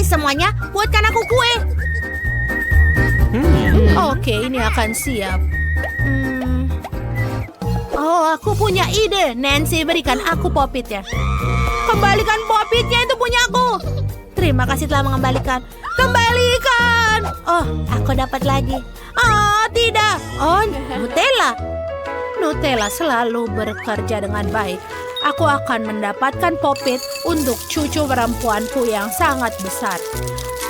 semuanya, buatkan aku kue. Oke, ini akan siap. Oh, aku punya ide. Nancy, berikan aku popitnya. Kembalikan popitnya, itu punya aku. Terima kasih telah mengembalikan. Kembalikan. Oh, aku dapat lagi. Oh, tidak. Oh, Nutella. Nutella selalu bekerja dengan baik. Aku akan mendapatkan popit untuk cucu perempuanku yang sangat besar.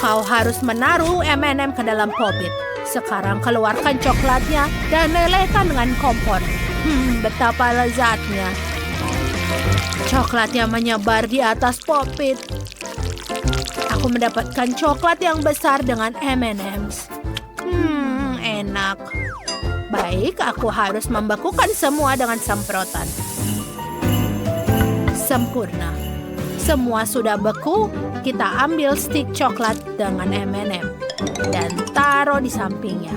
Kau harus menaruh M&M ke dalam popit. Sekarang keluarkan coklatnya dan lelehkan dengan kompor. Betapa lezatnya. Coklatnya menyebar di atas popit. Aku mendapatkan coklat yang besar dengan M&M's. Enak. Baik, aku harus membekukan semua dengan semprotan. Sempurna. Semua sudah beku, kita ambil stik coklat dengan M&M dan taruh di sampingnya.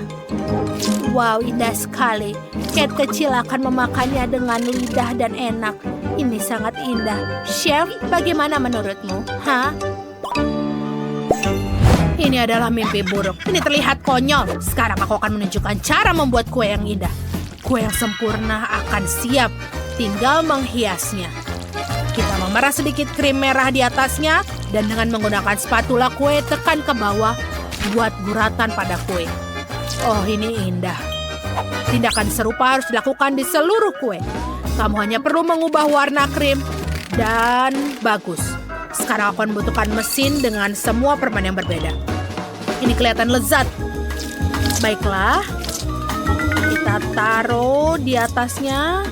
Wow, indah sekali. Kate kecil akan memakannya dengan lidah dan enak. Ini sangat indah. Chef, bagaimana menurutmu? Hah? Ini adalah mimpi buruk. Ini terlihat konyol. Sekarang aku akan menunjukkan cara membuat kue yang indah. Kue yang sempurna akan siap. Tinggal menghiasnya. Kita memerah sedikit krim merah di atasnya. Dan dengan menggunakan spatula kue, tekan ke bawah. Buat guratan pada kue. Oh, ini indah. Tindakan serupa harus dilakukan di seluruh kue. Kamu hanya perlu mengubah warna krim. Dan bagus. Sekarang aku membutuhkan mesin dengan semua permen yang berbeda. Ini kelihatan lezat. Baiklah. Kita taruh di atasnya.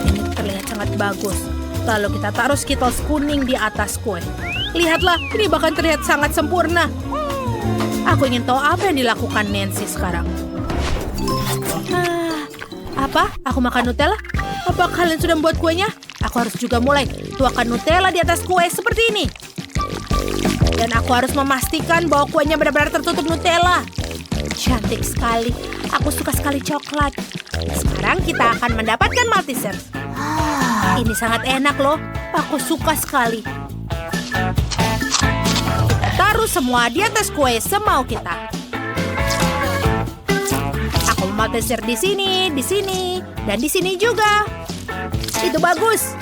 Ini terlihat sangat bagus. Lalu kita taruh Skittles kuning di atas kue. Lihatlah, ini bahkan terlihat sangat sempurna. Aku ingin tahu apa yang dilakukan Nancy sekarang. Apa? Aku makan Nutella? Apa kalian sudah membuat kuenya? Aku harus juga mulai. Tuangkan Nutella di atas kue seperti ini. Dan aku harus memastikan bahwa kuenya benar-benar tertutup Nutella. Cantik sekali. Aku suka sekali coklat. Sekarang kita akan mendapatkan Malteser. Ini sangat enak loh. Aku suka sekali. Kita taruh semua di atas kue semau kita. Aku Malteser di sini, dan di sini juga. Itu bagus.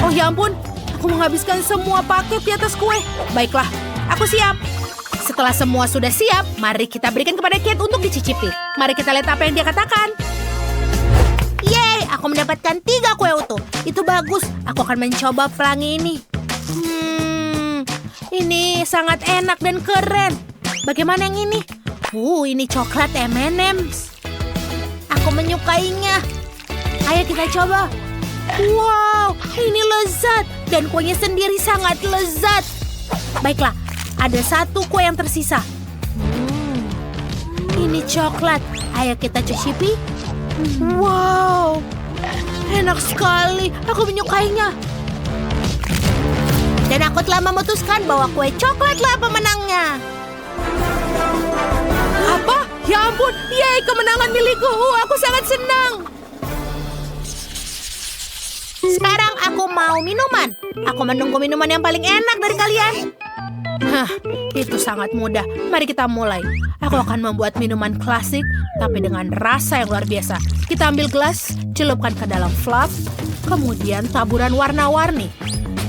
Oh ya ampun, aku menghabiskan semua paket di atas kue. Baiklah, aku siap. Setelah semua sudah siap, mari kita berikan kepada Kate untuk dicicipi. Mari kita lihat apa yang dia katakan. Yeay, aku mendapatkan 3 kue utuh. Itu bagus, aku akan mencoba pelangi ini. Ini sangat enak dan keren. Bagaimana yang ini? Ini coklat M&M's. Aku menyukainya. Ayo kita coba. Wow, ini lezat. Dan kuenya sendiri sangat lezat. Baiklah, ada 1 kue yang tersisa. Ini coklat. Ayo kita cicipi. Wow, enak sekali. Aku menyukainya. Dan aku telah memutuskan bahwa kue coklatlah pemenangnya. Apa? Ya ampun, yeay, kemenangan milikku. Aku sangat senang. Sekarang aku mau minuman. Aku menunggu minuman yang paling enak dari kalian. Itu sangat mudah. Mari kita mulai. Aku akan membuat minuman klasik, tapi dengan rasa yang luar biasa. Kita ambil gelas, celupkan ke dalam fluff, kemudian taburan warna-warni.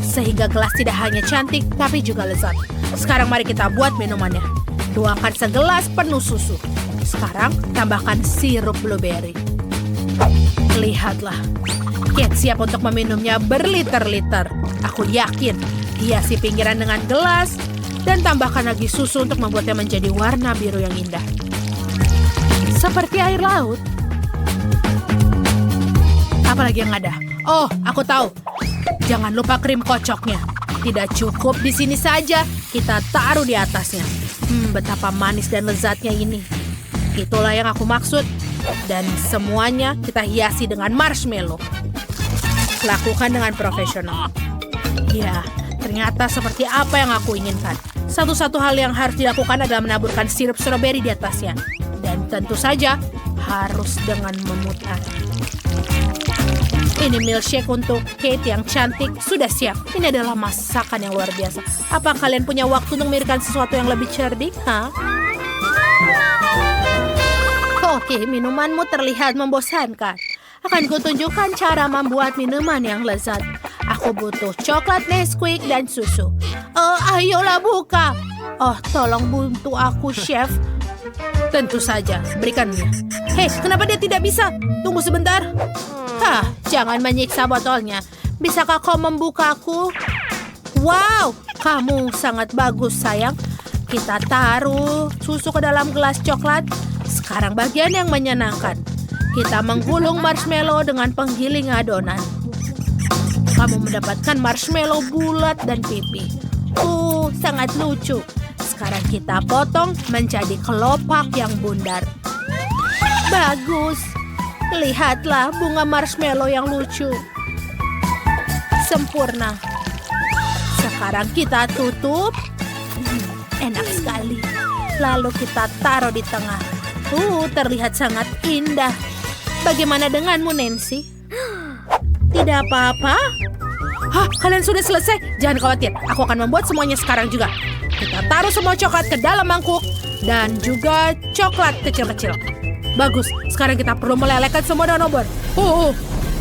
Sehingga gelas tidak hanya cantik, tapi juga lezat. Sekarang mari kita buat minumannya. Tuangkan segelas penuh susu. Sekarang tambahkan sirup blueberry. Lihatlah. Kate siap untuk meminumnya berliter-liter. Aku yakin. Hiasi pinggiran dengan gelas dan tambahkan lagi susu untuk membuatnya menjadi warna biru yang indah. Seperti air laut. Apalagi yang ada? Oh, aku tahu. Jangan lupa krim kocoknya. Tidak cukup di sini saja, kita taruh di atasnya. Betapa manis dan lezatnya ini. Itulah yang aku maksud. Dan semuanya kita hiasi dengan marshmallow. Lakukan dengan profesional. Ya, ternyata seperti apa yang aku inginkan. Satu-satu hal yang harus dilakukan adalah menaburkan sirup stroberi di atasnya. Dan tentu saja harus dengan memutar. Ini milkshake untuk Kate yang cantik sudah siap. Ini adalah masakan yang luar biasa. Apa kalian punya waktu untuk memikirkan sesuatu yang lebih cerdik? Oke, minumanmu terlihat membosankan. Akan kutunjukkan cara membuat minuman yang lezat. Aku butuh coklat Nesquik dan susu. Ayolah buka. Oh, tolong bantu aku, Chef. Tentu saja, berikan dia. Hei, kenapa dia tidak bisa? Tunggu sebentar. Jangan menyiksa botolnya. Bisakah kau membukaku? Wow, kamu sangat bagus, sayang. Kita taruh susu ke dalam gelas coklat. Sekarang bagian yang menyenangkan. Kita menggulung marshmallow dengan penggiling adonan. Kamu mendapatkan marshmallow bulat dan pipi. Sangat lucu. Sekarang kita potong menjadi kelopak yang bundar. Bagus. Lihatlah bunga marshmallow yang lucu. Sempurna. Sekarang kita tutup. Enak sekali. Lalu kita taruh di tengah. Terlihat sangat indah. Bagaimana denganmu, Nancy? Tidak apa-apa? Kalian sudah selesai? Jangan khawatir, aku akan membuat semuanya sekarang juga. Kita taruh semua coklat ke dalam mangkuk. Dan juga coklat kecil-kecil. Bagus, sekarang kita perlu melelehkan semua dengan obor.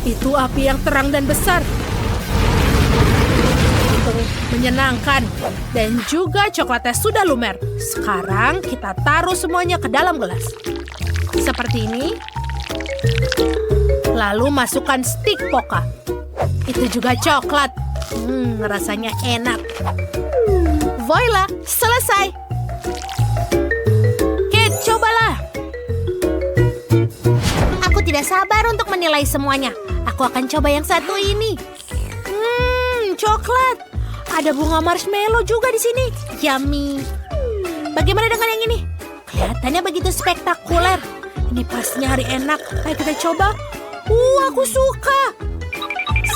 Itu api yang terang dan besar. Itu menyenangkan. Dan juga coklatnya sudah lumer. Sekarang kita taruh semuanya ke dalam gelas. Seperti ini. Lalu masukkan stik poka. Itu juga coklat. Rasanya enak. Voila, selesai. Kate, cobalah. Aku tidak sabar untuk menilai semuanya. Aku akan coba yang satu ini. Coklat. Ada bunga marshmallow juga di sini. Yummy. Bagaimana dengan yang ini? Kelihatannya begitu spektakuler. Ini pastinya hari enak. Ayo kita coba. Aku suka.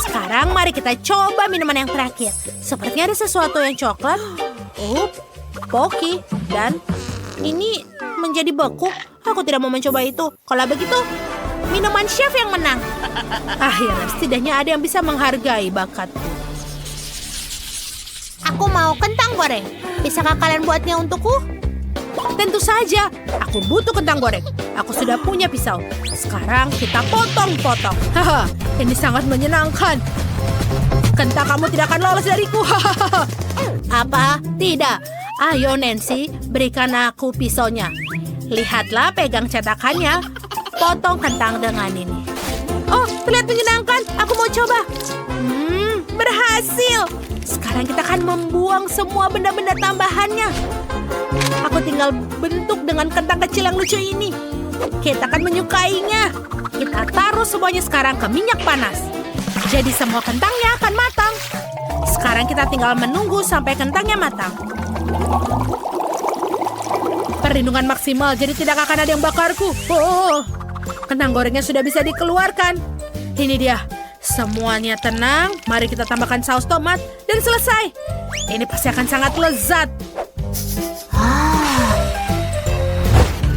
Sekarang mari kita coba minuman yang terakhir. Sepertinya ada sesuatu yang coklat. Pocky. Dan ini menjadi beku. Aku tidak mau mencoba itu. Kalau begitu, minuman chef yang menang. Akhirnya, setidaknya ada yang bisa menghargai bakatku. Aku mau kentang goreng. Bisakah kalian buatnya untukku? Tentu saja. Aku butuh kentang goreng. Aku sudah punya pisau. Sekarang kita potong-potong. Ini sangat menyenangkan. Kentang kamu tidak akan lolos dariku. Apa? Tidak. Ayo Nancy, berikan aku pisaunya. Lihatlah, pegang cetakannya. Potong kentang dengan ini. Terlihat menyenangkan. Aku mau coba. Berhasil. Sekarang kita akan membuang semua benda-benda tambahannya. Aku tinggal bentuk dengan kentang kecil yang lucu ini. Kita akan menyukainya. Kita taruh semuanya sekarang ke minyak panas. Jadi semua kentangnya akan matang. Sekarang kita tinggal menunggu sampai kentangnya matang. Perlindungan maksimal, jadi tidak akan ada yang bakarku. Kentang gorengnya sudah bisa dikeluarkan. Ini dia. Semuanya tenang. Mari kita tambahkan saus tomat. Dan selesai. Ini pasti akan sangat lezat.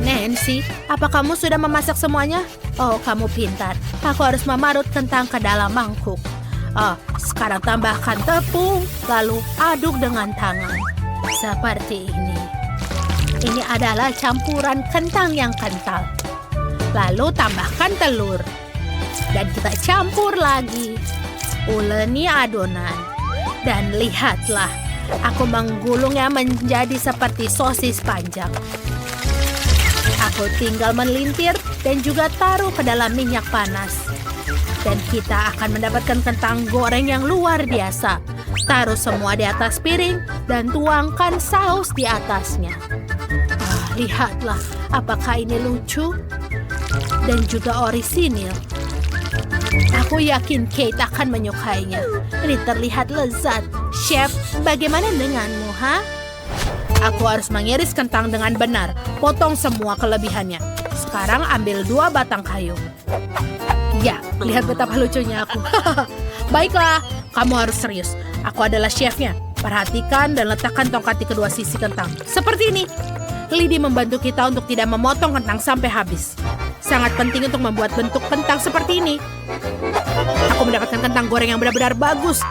Nancy, apa kamu sudah memasak semuanya? Kamu pintar. Aku harus memarut kentang ke dalam mangkuk. Sekarang tambahkan tepung. Lalu aduk dengan tangan. Seperti ini. Ini adalah campuran kentang yang kental. Lalu tambahkan telur. Dan kita campur lagi. Uleni adonan. Dan lihatlah. Aku menggulungnya menjadi seperti sosis panjang. Aku tinggal melintir dan juga taruh ke dalam minyak panas. Dan kita akan mendapatkan kentang goreng yang luar biasa. Taruh semua di atas piring dan tuangkan saus di atasnya. Lihatlah, apakah ini lucu? Dan juga orisinil. Aku yakin Kate akan menyukainya. Ini terlihat lezat. Chef, bagaimana denganmu, Aku harus mengiris kentang dengan benar. Potong semua kelebihannya. Sekarang ambil 2 batang kayu. Ya, lihat betapa lucunya aku. Baiklah, kamu harus serius. Aku adalah chefnya. Perhatikan dan letakkan tongkat di kedua sisi kentang. Seperti ini. Lidi membantu kita untuk tidak memotong kentang sampai habis. Sangat penting untuk membuat bentuk kentang seperti ini. Aku mendapatkan kentang goreng yang benar-benar bagus.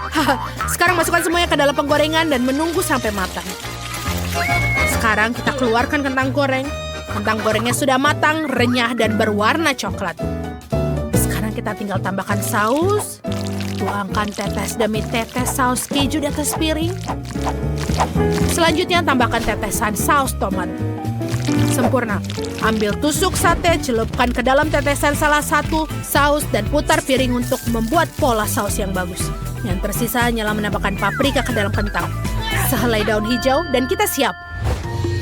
Sekarang masukkan semuanya ke dalam penggorengan dan menunggu sampai matang. Sekarang kita keluarkan kentang goreng. Kentang gorengnya sudah matang, renyah, dan berwarna coklat. Sekarang kita tinggal tambahkan saus. Tuangkan tetes demi tetes saus keju di atas piring. Selanjutnya tambahkan tetesan saus tomat. Sempurna. Ambil tusuk sate, celupkan ke dalam tetesan salah satu saus dan putar piring untuk membuat pola saus yang bagus. Yang tersisa hanyalah menambahkan paprika ke dalam kentang. Sehelai daun hijau dan kita siap.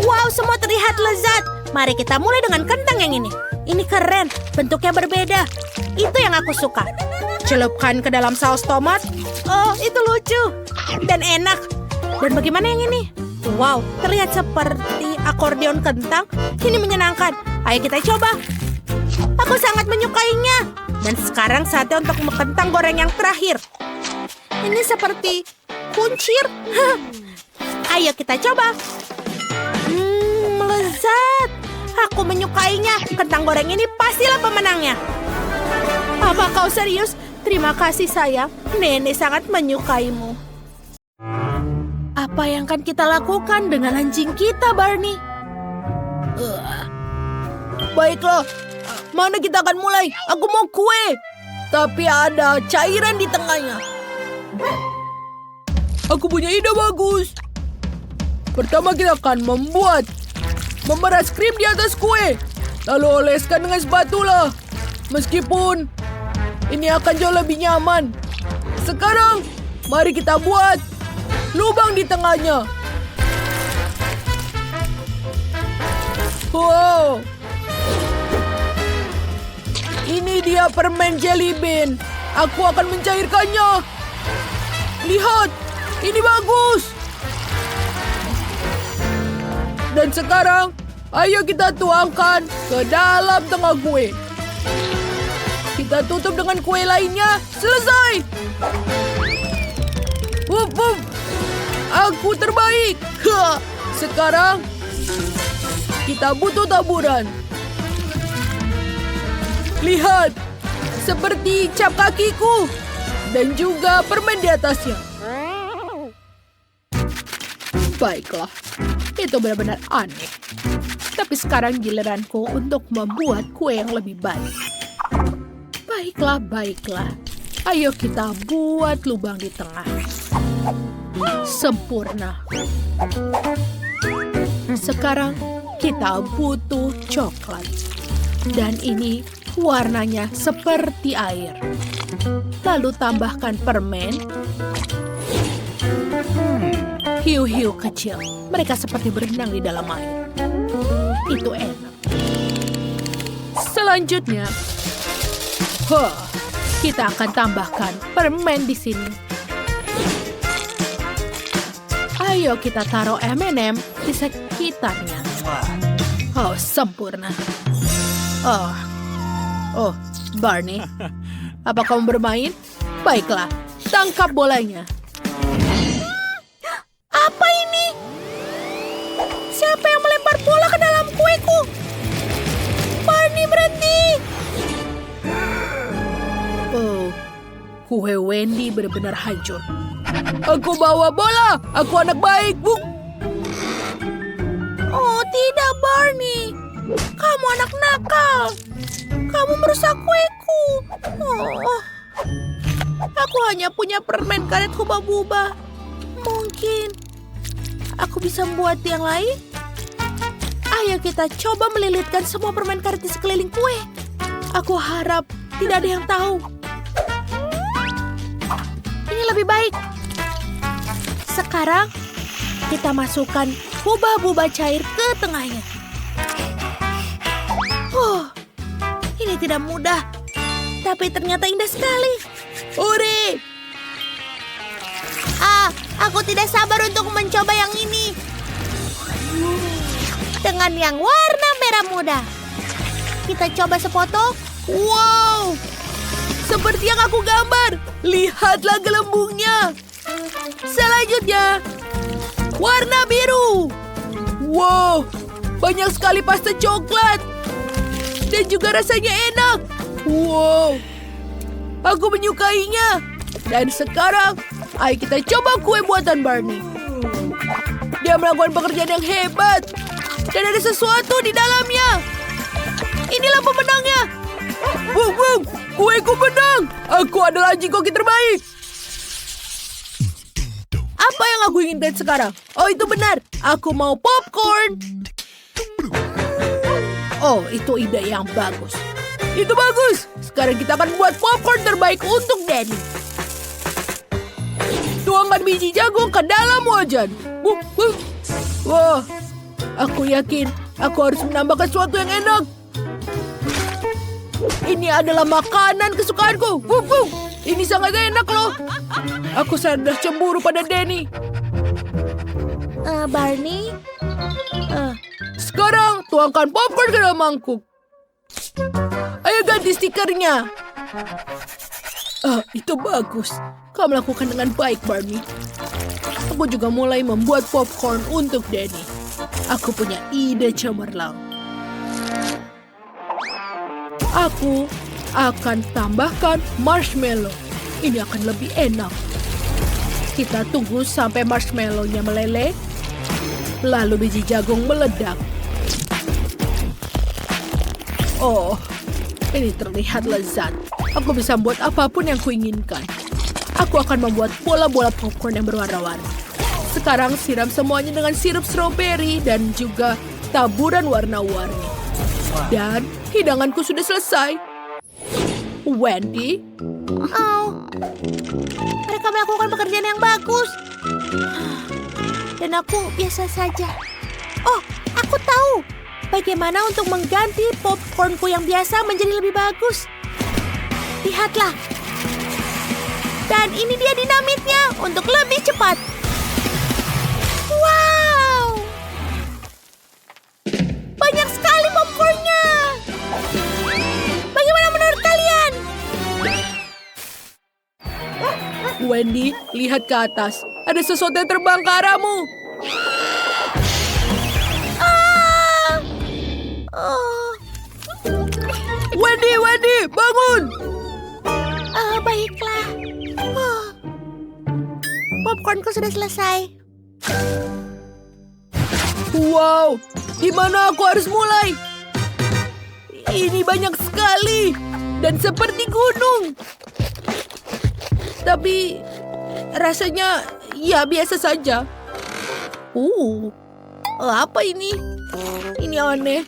Wow, semua terlihat lezat. Mari kita mulai dengan kentang yang ini. Ini keren, bentuknya berbeda. Itu yang aku suka. Celupkan ke dalam saus tomat. Oh, itu lucu dan enak. Dan bagaimana yang ini? Wow, terlihat seperti akordeon kentang. Ini menyenangkan. Ayo kita coba. Aku sangat menyukainya. Dan sekarang saatnya untuk kentang goreng yang terakhir. Ini seperti kuncir. Ayo kita coba. Lezat. Aku menyukainya. Kentang goreng ini pastilah pemenangnya. Apa kau serius? Terima kasih sayang. Nenek sangat menyukaimu. Apa yang akan kita lakukan dengan anjing kita, Barney? Baiklah, mana kita akan mulai? Aku mau kue, tapi ada cairan di tengahnya. Aku punya ide bagus. Pertama kita akan memeras krim di atas kue, lalu oleskan dengan spatula. Meskipun ini akan jauh lebih nyaman. Sekarang, mari kita buat lubang di tengahnya. Wow. Ini dia permen jelly bean. Aku akan mencairkannya. Lihat, ini bagus. Dan sekarang, ayo kita tuangkan ke dalam tengah kue. Kita tutup dengan kue lainnya. Selesai. Wup, wup. Aku terbaik. Sekarang, kita butuh taburan. Lihat, seperti cap kakiku. Dan juga permen di atasnya. Baiklah, itu benar-benar aneh. Tapi sekarang giliranku untuk membuat kue yang lebih baik. Baiklah. Ayo kita buat lubang di tengah. Sempurna. Sekarang kita butuh coklat. Dan ini warnanya seperti air. Lalu tambahkan permen. Hiu-hiu kecil. Mereka seperti berenang di dalam air. Itu enak. Selanjutnya, kita akan tambahkan permen di sini. Ayo kita taruh M&M di sekitarnya. Oh, sempurna. Oh, Barney. Apa kamu bermain? Baiklah, tangkap bolanya. Apa ini? Siapa yang melempar bola ke dalam kueku? Barney, berhenti! Oh, kue Wendy benar-benar hancur. Aku bawa bola. Aku anak baik, Bu. Oh, tidak, Barney. Kamu anak nakal. Kamu merusak kueku. Oh, aku hanya punya permen karet hubah-bubah. Mungkin aku bisa membuat yang lain. Ayo kita coba melilitkan semua permen karet di sekeliling kue. Aku harap tidak ada yang tahu. Ini lebih baik. Sekarang kita masukkan hubah-bubah cair ke tengahnya. Ini tidak mudah, tapi ternyata indah sekali. Hore! Aku tidak sabar untuk mencoba yang ini. Dengan yang warna merah muda. Kita coba sepotong. Wow! Seperti yang aku gambar. Lihatlah gelembungnya. Selanjutnya, warna biru. Wow! Banyak sekali pasta coklat. dan juga rasanya enak. Wow, aku menyukainya. Dan sekarang, ayo kita coba kue buatan Barney. Dia melakukan pekerjaan yang hebat. Dan ada sesuatu di dalamnya. Inilah pemenangnya. Wow, wow, kueku menang. Aku adalah anjing koki terbaik. Apa yang aku inginkan sekarang? Oh, itu benar. Aku mau popcorn. Oh, itu ide yang bagus. Itu bagus. Sekarang kita akan buat popcorn terbaik untuk Danny. Tuangkan biji jagung ke dalam wajan. Wah, aku yakin aku harus menambahkan sesuatu yang enak. Ini adalah makanan kesukaanku. Ini sangat enak loh. Aku sudah cemburu pada Danny. Barney? Sekarang tuangkan popcorn ke dalam mangkuk. Ayo ganti stikernya. Itu bagus. Kau melakukan dengan baik, Barney. Aku juga mulai membuat popcorn untuk Danny. Aku punya ide cemerlang. Aku akan tambahkan marshmallow. Ini akan lebih enak. Kita tunggu sampai marshmallow-nya meleleh. Lalu biji jagung meledak. Oh, ini terlihat lezat. Aku bisa membuat apapun yang kuinginkan. Aku akan membuat bola-bola popcorn yang berwarna-warni. Sekarang siram semuanya dengan sirup stroberi dan juga taburan warna-warni. Dan hidanganku sudah selesai. Wendy? Oh, mereka melakukan pekerjaan yang bagus. Dan aku biasa saja. Oh, aku tahu. Bagaimana untuk mengganti popcornku yang biasa menjadi lebih bagus. Lihatlah. Dan ini dia dinamitnya untuk lebih cepat. Wow! Banyak sekali popcornnya. Bagaimana menurut kalian? Wendy, lihat ke atas. Ada sesuatu yang terbang ke arahmu. Wendy, bangun! Baiklah. Popcornku sudah selesai. Wow, di mana aku harus mulai? Ini banyak sekali dan seperti gunung. Tapi rasanya ya biasa saja. Apa ini? Ini aneh.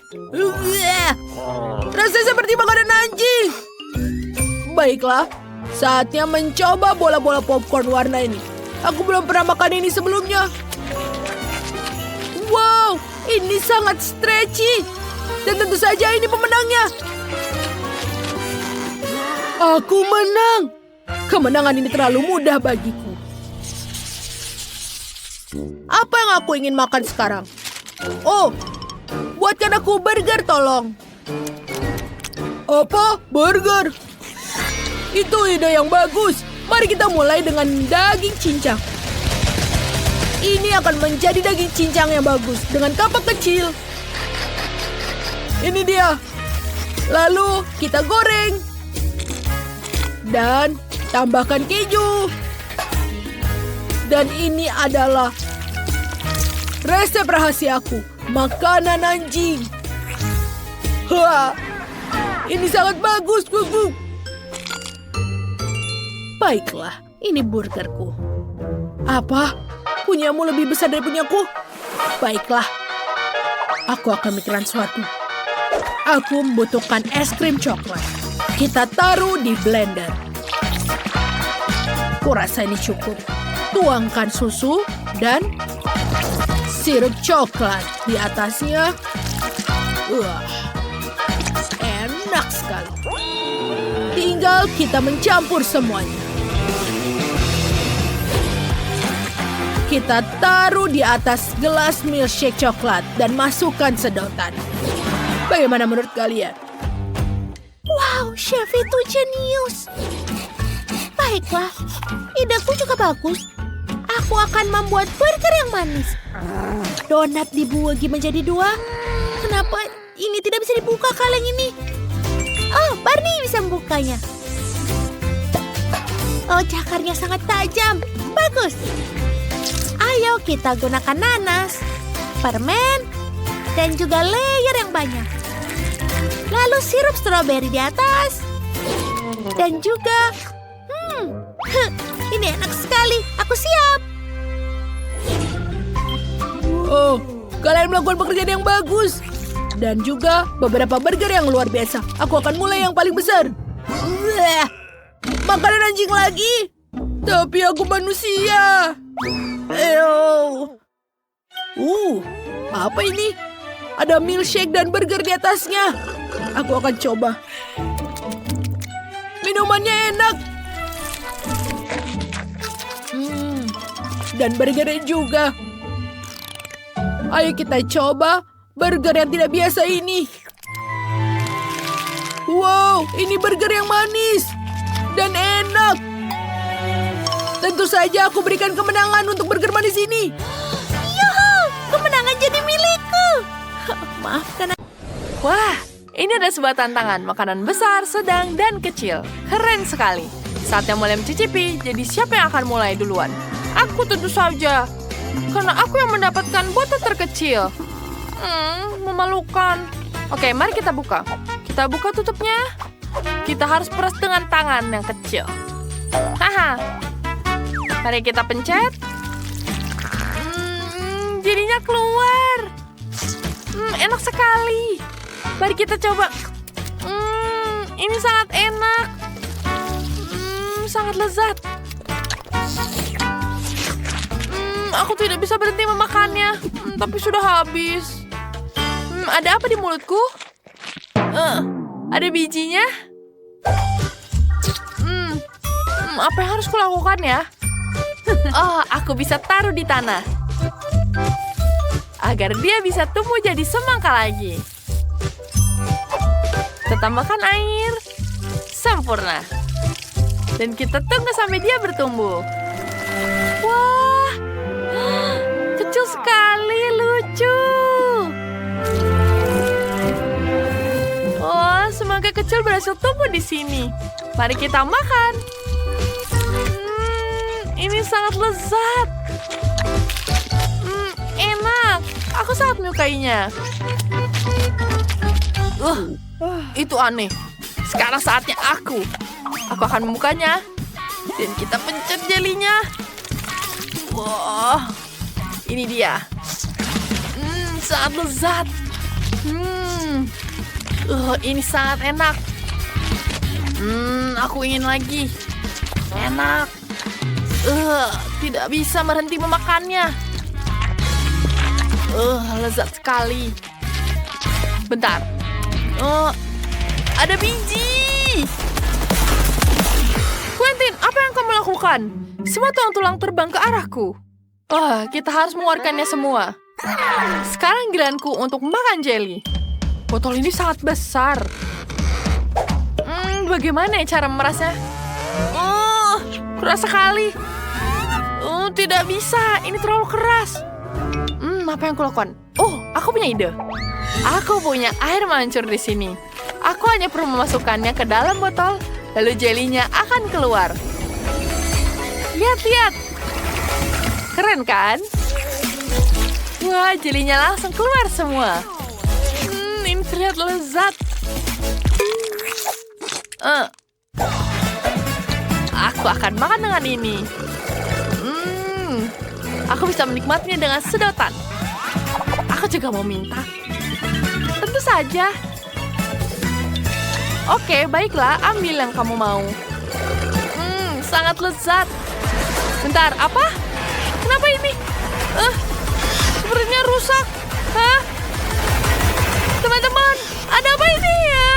Rasanya seperti makanan anjing. Baiklah, saatnya mencoba bola-bola popcorn warna ini. Aku belum pernah makan ini sebelumnya. Wow, ini sangat stretchy. Dan tentu saja ini pemenangnya. Aku menang. Kemenangan ini terlalu mudah bagiku. Apa yang aku ingin makan sekarang? Oh, buatkan aku burger tolong. Apa? Burger? Itu ide yang bagus. Mari kita mulai dengan daging cincang. Ini akan menjadi daging cincang yang bagus dengan kapak kecil. Ini dia. Lalu kita goreng. Dan tambahkan keju. Dan ini adalah resep rahasiaku. Makanan anjing. Wah, ini sangat bagus, Gugu. Baiklah, ini burgerku. Apa? Punyamu lebih besar dari punyaku? Baiklah, aku akan mikirkan sesuatu. Aku membutuhkan es krim coklat. Kita taruh di blender. Kurasa ini cukup. Tuangkan susu dan sirup coklat di atasnya. Wah, enak sekali. Tinggal kita mencampur semuanya. Kita taruh di atas gelas milkshake coklat dan masukkan sedotan. Bagaimana menurut kalian? Wow, chef itu jenius. Baiklah, ideku juga bagus. Aku akan membuat burger yang manis. Donat dibagi menjadi 2. Kenapa ini tidak bisa dibuka kaleng ini? Barney bisa membukanya. Oh, cakarnya sangat tajam. Bagus. Ayo kita gunakan nanas, permen, dan juga layer yang banyak. Lalu sirup stroberi di atas. Dan juga... ini enak sekali. Aku siap. Oh, kalian melakukan pekerjaan yang bagus. Dan juga beberapa burger yang luar biasa. Aku akan mulai yang paling besar. Bleh. Makanan anjing lagi. Tapi aku manusia. Apa ini? Ada milkshake dan burger di atasnya. Aku akan coba. Minumannya enak. Dan burgernya juga. Ayo kita coba burger yang tidak biasa ini. Wow, ini burger yang manis dan enak. Tentu saja aku berikan kemenangan untuk burger manis ini. Yuhu, kemenangan jadi milikku. Maafkan aku. Wah, ini ada sebuah tantangan. Makanan besar, sedang, dan kecil. Keren sekali. Saatnya mulai mencicipi, jadi siapa yang akan mulai duluan? Aku tentu saja. Karena aku yang mendapatkan botol terkecil. Memalukan. Oke, mari kita buka. Kita buka tutupnya. Kita harus peras dengan tangan yang kecil. Haha. Mari kita pencet. Jadinya keluar. Enak sekali. Mari kita coba. Ini sangat enak. Sangat lezat. Aku tidak bisa berhenti memakannya. Tapi sudah habis. Ada apa di mulutku? Ada bijinya? Apa yang harus kulakukan ya? Oh, aku bisa taruh di tanah. Agar dia bisa tumbuh jadi semangka lagi. Kita tambahkan air. Sempurna. Dan kita tunggu sampai dia bertumbuh. Wah, kecil sekali, lucu. Oh, semangka kecil berhasil tumbuh di sini. Mari kita makan. Ini sangat lezat. Enak. Aku sangat menyukainya. Itu aneh. Sekarang saatnya aku. Aku akan membukanya. Dan kita pencet jelinya. Wah, ini dia. Sangat lezat. Ini sangat enak. Aku ingin lagi. Enak. Tidak bisa berhenti memakannya. Lezat sekali. Bentar. Ada biji. Quentin, apa yang kamu lakukan? Semua tulang-tulang terbang ke arahku. Kita harus mengeluarkannya semua. Sekarang giliranku untuk makan jelly. Botol ini sangat besar. Bagaimana ya cara merasnya? Keras sekali. Tidak bisa. Ini terlalu keras. Apa yang kulakukan? Aku punya ide. Aku punya air mancur di sini. Aku hanya perlu memasukkannya ke dalam botol, lalu jelinya akan keluar. Lihat. Keren kan? Wah, jelinya langsung keluar semua. Ini terlihat lezat. Aku akan makan dengan ini. Aku bisa menikmatinya dengan sedotan. Aku juga mau minta. Tentu saja. Oke, baiklah. Ambil yang kamu mau. Sangat lezat. Bentar, apa? Kenapa ini? Sepertinya rusak. Teman-teman, ada apa ini ya?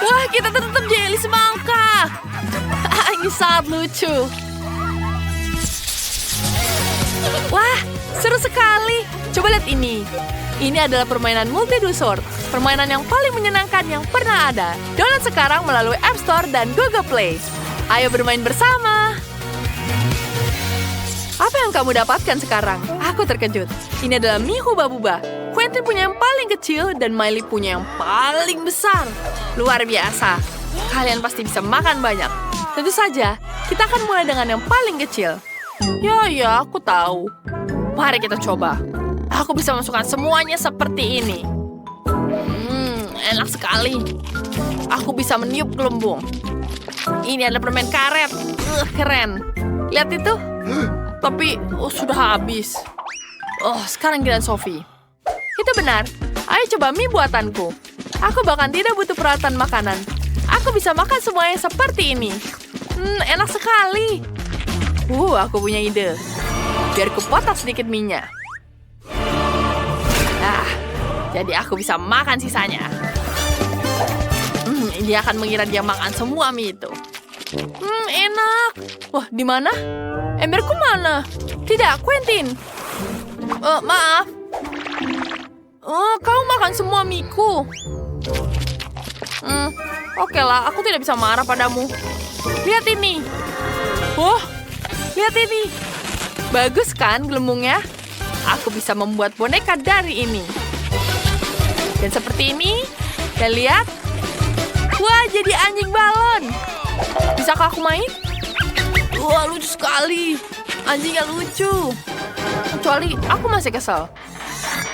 Wah, kita tetap jelly semangka. Ini sangat lucu. Wah, seru sekali. Coba lihat ini. Ini adalah permainan multi-dusur. Permainan yang paling menyenangkan yang pernah ada. Download sekarang melalui App Store dan Google Play. Ayo bermain bersama. Apa yang kamu dapatkan sekarang? Aku terkejut. Ini adalah mie huba-buba. Quentin punya yang paling kecil dan Miley punya yang paling besar. Luar biasa. Kalian pasti bisa makan banyak. Tentu saja, kita akan mulai dengan yang paling kecil. Ya, aku tahu. Mari kita coba. Aku bisa masukkan semuanya seperti ini. Enak sekali. Aku bisa meniup gelembung. Ini ada permen karet. Keren. Lihat itu. Tapi sudah habis. Sekarang giliran Sophie. Itu benar. Ayo coba mie buatanku. Aku bahkan tidak butuh peralatan makanan. Aku bisa makan semuanya seperti ini. Enak sekali. Aku punya ide. Biar kupotong sedikit mie-nya. Jadi aku bisa makan sisanya. Dia akan mengira dia makan semua mie itu. Enak. Wah, di mana? Emberku mana? Tidak, Quentin. Maaf. Kau makan semua mie-ku. Oke lah, aku tidak bisa marah padamu. Lihat ini. Lihat ini. Bagus kan gelembungnya? Aku bisa membuat boneka dari ini. Dan seperti ini. Dan lihat. Wah, jadi anjing balon. Bisakah aku main? Wah, lucu sekali. Anjingnya lucu. Kecuali aku masih kesel.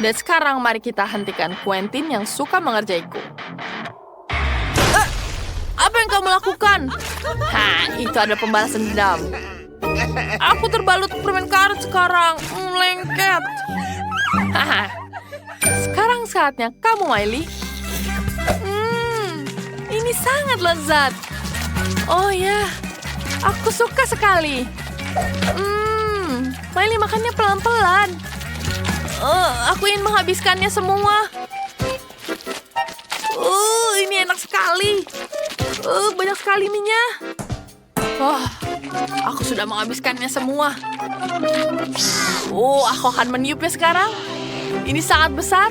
Dan sekarang mari kita hentikan Quentin yang suka mengerjaiku. Apa yang kamu lakukan? Itu ada pembalasan dendam. Aku terbalut permen karet sekarang. Lengket. Sekarang saatnya kamu, Miley. Ini sangat lezat. Oh ya, aku suka sekali. Miley makannya pelan-pelan. Aku ingin menghabiskannya semua. Ini enak sekali. Banyak sekali minyak. Aku sudah menghabiskannya semua. Aku akan meniupnya sekarang. Ini sangat besar.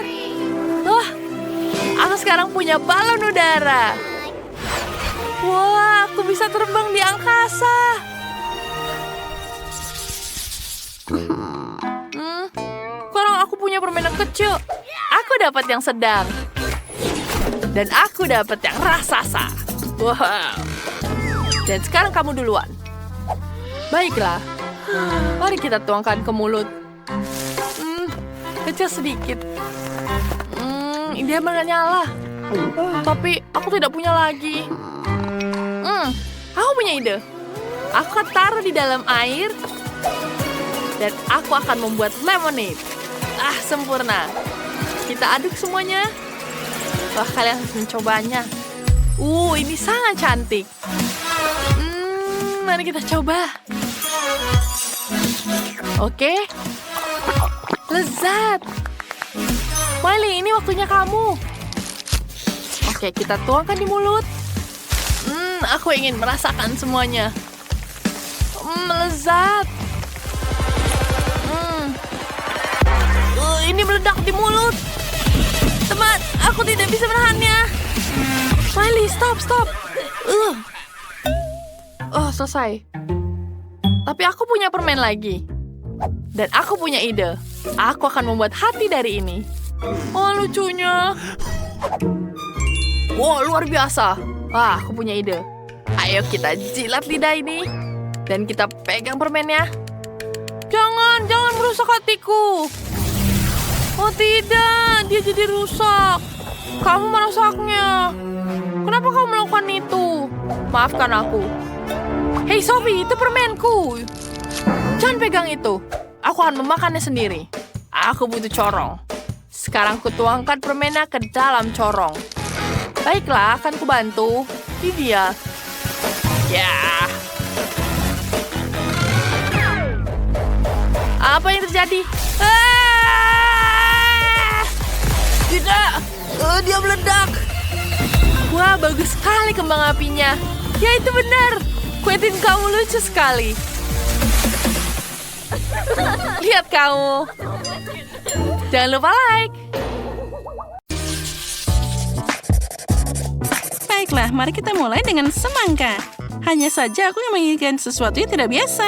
Aku sekarang punya balon udara. Wah, aku bisa terbang di angkasa. Sekarang aku punya permainan kecil. Aku dapat yang sedang. Dan aku dapat yang raksasa. Wow. Dan sekarang kamu duluan. Baiklah. Mari kita tuangkan ke mulut. Kecil sedikit. Dia menyala. Tapi aku tidak punya lagi. Aku punya ide. Aku akan taruh di dalam air. Dan aku akan membuat lemonade. Sempurna. Kita aduk semuanya. Wah, kalian harus mencobanya. Ini sangat cantik. Mari kita coba. Oke. Lezat. Miley, ini waktunya kamu. Oke, kita tuangkan di mulut. Aku ingin merasakan semuanya. Lezat. Ini meledak di mulut. Teman, aku tidak bisa menahannya. Miley, stop. Selesai. Tapi aku punya permen lagi. Dan aku punya ide. Aku akan membuat hati dari ini. Lucunya. Luar biasa. Aku punya ide. Ayo kita jilat lidah ini. Dan kita pegang permennya. Jangan merusak hatiku. Oh tidak, dia jadi rusak. Kamu merusaknya. Kenapa kamu melakukan itu? Maafkan aku. Hei Sophie, itu permenku. Jangan pegang itu. Aku akan memakannya sendiri. Aku butuh corong. Sekarang kutuangkan permennya ke dalam corong. Baiklah, akan kubantu. Ini dia. Ya. Apa yang terjadi? Tidak. Dia meledak. Wah, bagus sekali kembang apinya. Ya, itu benar. Quentin, kamu lucu sekali. Lihat kamu. Jangan lupa like. Baiklah, mari kita mulai dengan semangka. Hanya saja aku yang menginginkan sesuatu yang tidak biasa.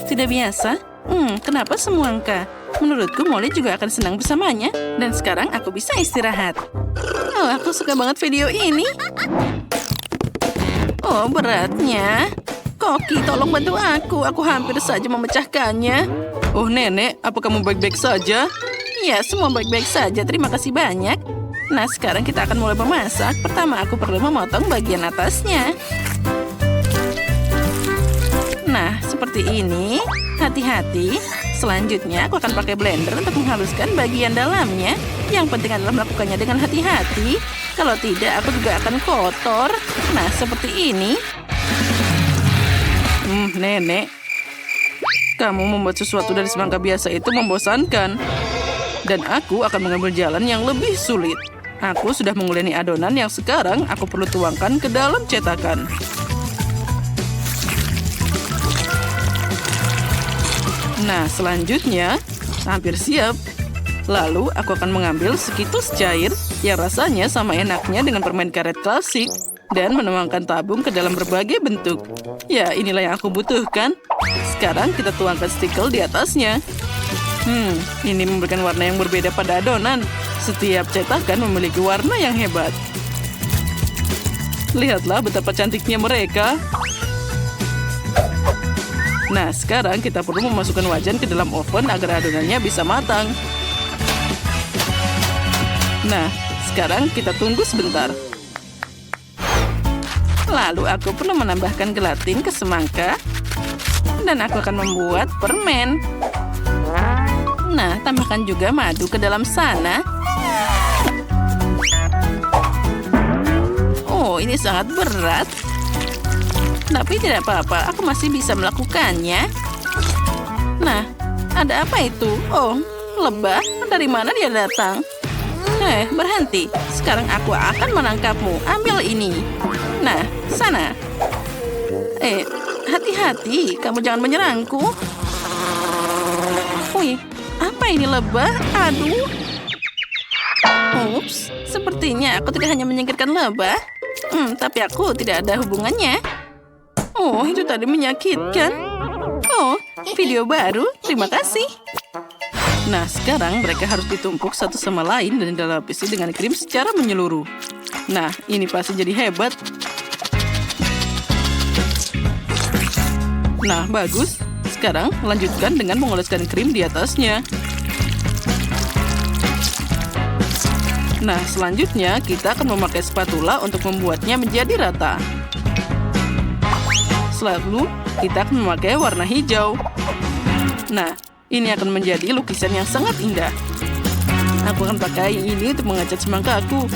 Tidak biasa? Kenapa semangka? Menurutku Molly juga akan senang bersamanya. Dan sekarang aku bisa istirahat. Oh, aku suka banget video ini. Oh, beratnya. Koki, tolong bantu aku. Aku hampir saja memecahkannya. Oh, Nenek, apa kamu baik-baik saja? Ya, semua baik-baik saja. Terima kasih banyak. Nah, sekarang kita akan mulai memasak. Pertama, aku perlu memotong bagian atasnya. Nah, seperti ini. Hati-hati. Selanjutnya, aku akan pakai blender untuk menghaluskan bagian dalamnya. Yang penting adalah melakukannya dengan hati-hati. Kalau tidak, aku juga akan kotor. Nah, seperti ini. Nenek. Kamu membuat sesuatu dari semangka biasa itu membosankan. Dan aku akan mengambil jalan yang lebih sulit. Aku sudah menguleni adonan yang sekarang aku perlu tuangkan ke dalam cetakan. Nah, selanjutnya, hampir siap. Lalu, aku akan mengambil Skittles cair yang rasanya sama enaknya dengan permen karet klasik dan menuangkan tabung ke dalam berbagai bentuk. Ya, inilah yang aku butuhkan. Sekarang kita tuangkan stickle di atasnya. Ini memberikan warna yang berbeda pada adonan. Setiap cetakan memiliki warna yang hebat. Lihatlah betapa cantiknya mereka. Nah, sekarang kita perlu memasukkan wajan ke dalam oven agar adonannya bisa matang. Nah, sekarang kita tunggu sebentar. Lalu aku perlu menambahkan gelatin ke semangka. Dan aku akan membuat permen. Nah, tambahkan juga madu ke dalam sana. Oh, ini sangat berat. Tapi tidak apa-apa, aku masih bisa melakukannya. Nah, ada apa itu? Oh, lebah? Dari mana dia datang? Berhenti. Sekarang aku akan menangkapmu. Ambil ini. Nah, sana. Hati-hati. Kamu jangan menyerangku. Wih, apa ini lebah? Aduh. Ups, sepertinya aku tidak hanya menyingkirkan lebah. Tapi aku tidak ada hubungannya. Oh, itu tadi menyakitkan. Oh, video baru. Terima kasih. Nah, sekarang mereka harus ditumpuk satu sama lain dan dilapisi dengan krim secara menyeluruh. Nah, ini pasti jadi hebat. Nah, bagus. Sekarang, lanjutkan dengan mengoleskan krim di atasnya. Nah, selanjutnya kita akan memakai spatula untuk membuatnya menjadi rata. Lalu, kita akan memakai warna hijau. Nah, ini akan menjadi lukisan yang sangat indah. Aku akan pakai ini untuk mengecat semangka aku.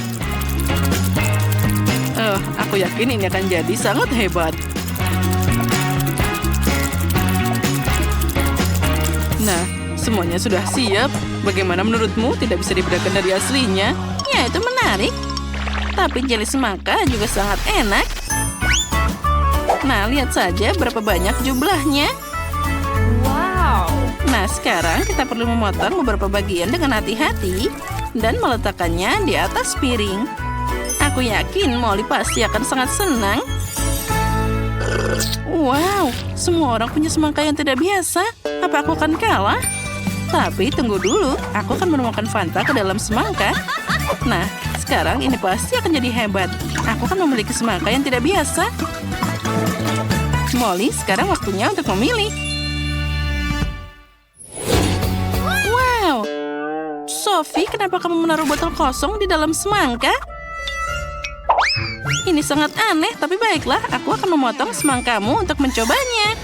Aku yakin ini akan jadi sangat hebat. Nah, semuanya sudah siap. Bagaimana menurutmu? Tidak bisa dibedakan dari aslinya? Ya, itu menarik. Tapi jeli semangka juga sangat enak. Nah, lihat saja berapa banyak jumlahnya. Wow. Nah, sekarang kita perlu memotong beberapa bagian dengan hati-hati dan meletakkannya di atas piring. Aku yakin Molly pasti akan sangat senang. Wow, semua orang punya semangka yang tidak biasa. Apa aku akan kalah? Tapi tunggu dulu, aku akan menemukan Fanta ke dalam semangka. Nah, sekarang ini pasti akan jadi hebat. Aku akan memiliki semangka yang tidak biasa. Molly, sekarang waktunya untuk memilih. Wow, Sophie, kenapa kamu menaruh botol kosong di dalam semangka? Ini sangat aneh, tapi baiklah, aku akan memotong semangkamu untuk mencobanya.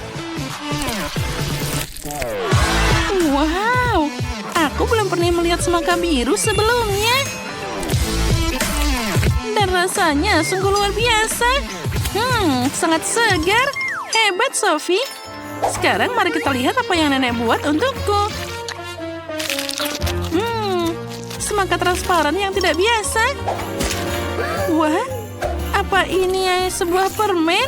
Wow, aku belum pernah melihat semangka biru sebelumnya. Dan rasanya sungguh luar biasa. Sangat segar. Hebat, Sophie. Sekarang mari kita lihat apa yang nenek buat untukku. Semangka transparan yang tidak biasa. Wah, apa ini sebuah permen?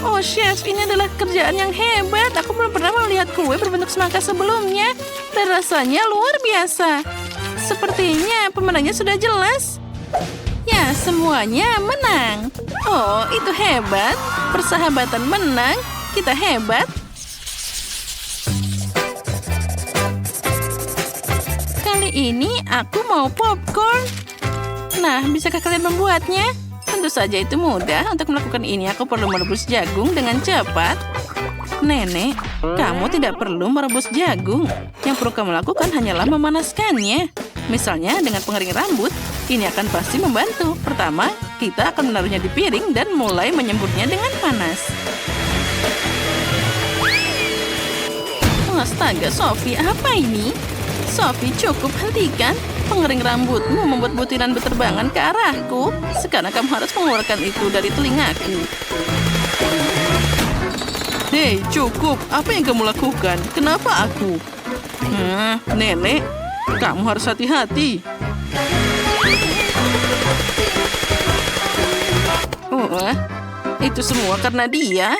Oh, chef, ini adalah kerjaan yang hebat. Aku belum pernah melihat kue berbentuk semangka sebelumnya. Dan rasanya luar biasa. Sepertinya pemenangnya sudah jelas. Ya, semuanya menang. Oh, itu hebat. Persahabatan menang. Kita hebat. Kali ini aku mau popcorn. Nah, bisakah kalian membuatnya? Tentu saja itu mudah. Untuk melakukan ini, aku perlu merebus jagung dengan cepat. Nenek, kamu tidak perlu merebus jagung. Yang perlu kamu lakukan hanyalah memanaskannya. Misalnya dengan pengering rambut, ini akan pasti membantu. Pertama, kita akan menaruhnya di piring dan mulai menyemburnya dengan panas. Astaga, Sophie, apa ini? Sophie, cukup hentikan. Pengering rambutmu membuat butiran berterbangan ke arahku. Sekarang kamu harus mengeluarkan itu dari telingaku. Hei, cukup. Apa yang kamu lakukan? Kenapa aku? Nenek, kamu harus hati-hati. Oh, itu semua karena dia?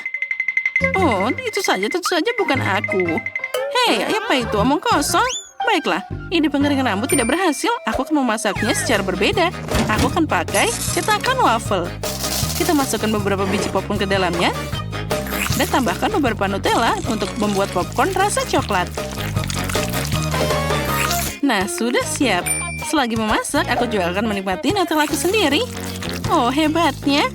Oh, itu saja, tentu saja bukan aku. Hei, apa itu? Omong kosong. Baiklah, ini pengering rambut tidak berhasil. Aku akan memasaknya secara berbeda. Aku akan pakai cetakan waffle. Kita masukkan beberapa biji popcorn ke dalamnya. Dan tambahkan beberapa Nutella untuk membuat popcorn rasa coklat. Nah, sudah siap. Selagi memasak, aku juga akan menikmati Nutella aku sendiri. Oh, hebatnya.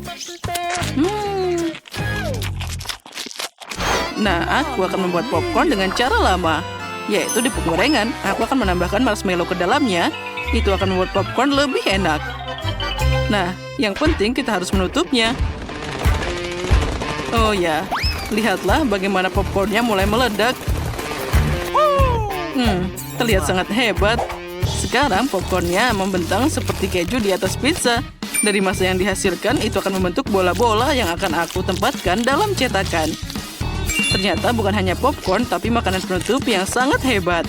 Nah, aku akan membuat popcorn dengan cara lama, yaitu di penggorengan. Aku akan menambahkan marshmallow ke dalamnya. Itu akan membuat popcorn lebih enak. Nah, yang penting kita harus menutupnya. Oh ya, lihatlah bagaimana popcornnya mulai meledak. Terlihat sangat hebat. Sekarang popcornnya membentang seperti keju di atas pizza. Dari massa yang dihasilkan, itu akan membentuk bola-bola yang akan aku tempatkan dalam cetakan. Ternyata bukan hanya popcorn, tapi makanan penutup yang sangat hebat.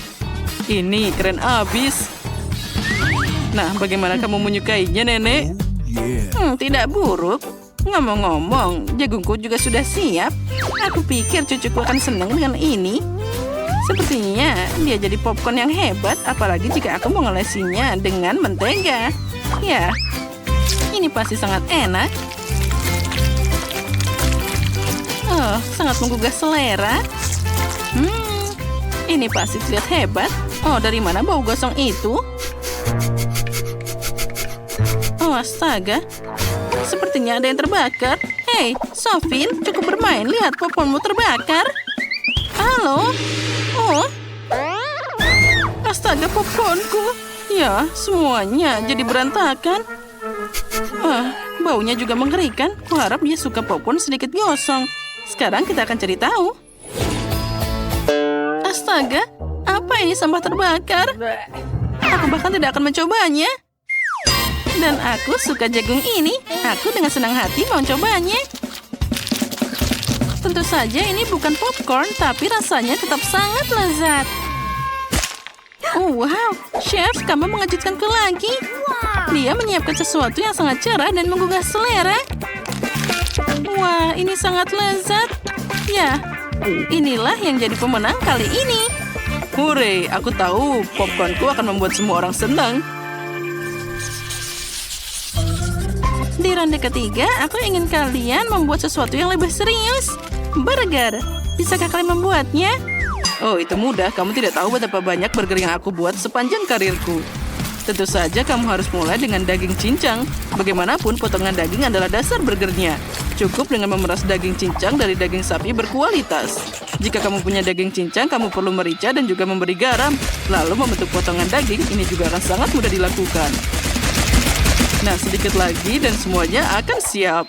Ini keren abis. Nah, bagaimana kamu menyukainya, Nenek? Tidak buruk. Ngomong-ngomong, jagungku juga sudah siap. Aku pikir cucuku akan senang dengan ini. Sepertinya dia jadi popcorn yang hebat, apalagi jika aku mengolesinya dengan mentega. Ya, ini pasti sangat enak. Oh, sangat menggugah selera. Ini pasti terlihat hebat. Oh, dari mana bau gosong itu? Oh, astaga. Sepertinya ada yang terbakar. Hei, Sophie, cukup bermain. Lihat popcornmu terbakar. Halo? Oh. Astaga, popcornku. Ya, semuanya jadi berantakan. Baunya juga mengerikan. Kuharap dia suka popcorn sedikit gosong. Sekarang kita akan cari tahu. Astaga, apa ini sampah terbakar? Aku bahkan tidak akan mencobanya. Dan aku suka jagung ini. Aku dengan senang hati mau mencobanya. Tentu saja ini bukan popcorn, tapi rasanya tetap sangat lezat. Oh, wow, Chef, kamu mengejutkanku lagi. Dia menyiapkan sesuatu yang sangat cerah dan menggugah selera. Wah, ini sangat lezat. Ya, inilah yang jadi pemenang kali ini. Hore, aku tahu popcornku akan membuat semua orang senang. Di ronde ketiga, aku ingin kalian membuat sesuatu yang lebih serius. Burger. Bisakah kalian membuatnya? Oh, itu mudah. Kamu tidak tahu betapa banyak burger yang aku buat sepanjang karirku. Tentu saja kamu harus mulai dengan daging cincang. Bagaimanapun, potongan daging adalah dasar burgernya. Cukup dengan memeras daging cincang dari daging sapi berkualitas. Jika kamu punya daging cincang, kamu perlu merica dan juga memberi garam. Lalu membentuk potongan daging, ini juga akan sangat mudah dilakukan. Nah, sedikit lagi dan semuanya akan siap.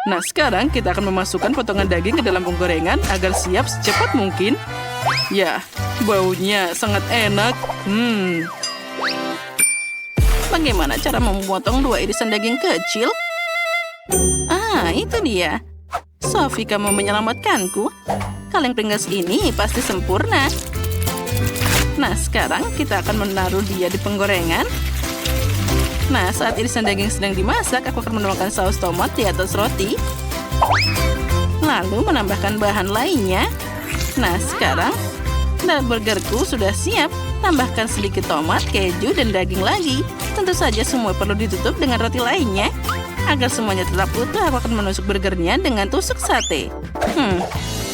Nah, sekarang kita akan memasukkan potongan daging ke dalam penggorengan agar siap secepat mungkin. Ya, baunya sangat enak. Bagaimana cara memotong 2 irisan daging kecil? Ah, itu dia. Sophie, kamu menyelamatkanku. Kaleng Pringles ini pasti sempurna. Nah, sekarang kita akan menaruh dia di penggorengan. Nah, saat irisan daging sedang dimasak, aku akan menuangkan saus tomat di atas roti. Lalu menambahkan bahan lainnya. Nah, sekarang burgerku sudah siap. Tambahkan sedikit tomat, keju, dan daging lagi. Tentu saja semua perlu ditutup dengan roti lainnya. Agar semuanya tetap utuh, aku akan menusuk burgernya dengan tusuk sate.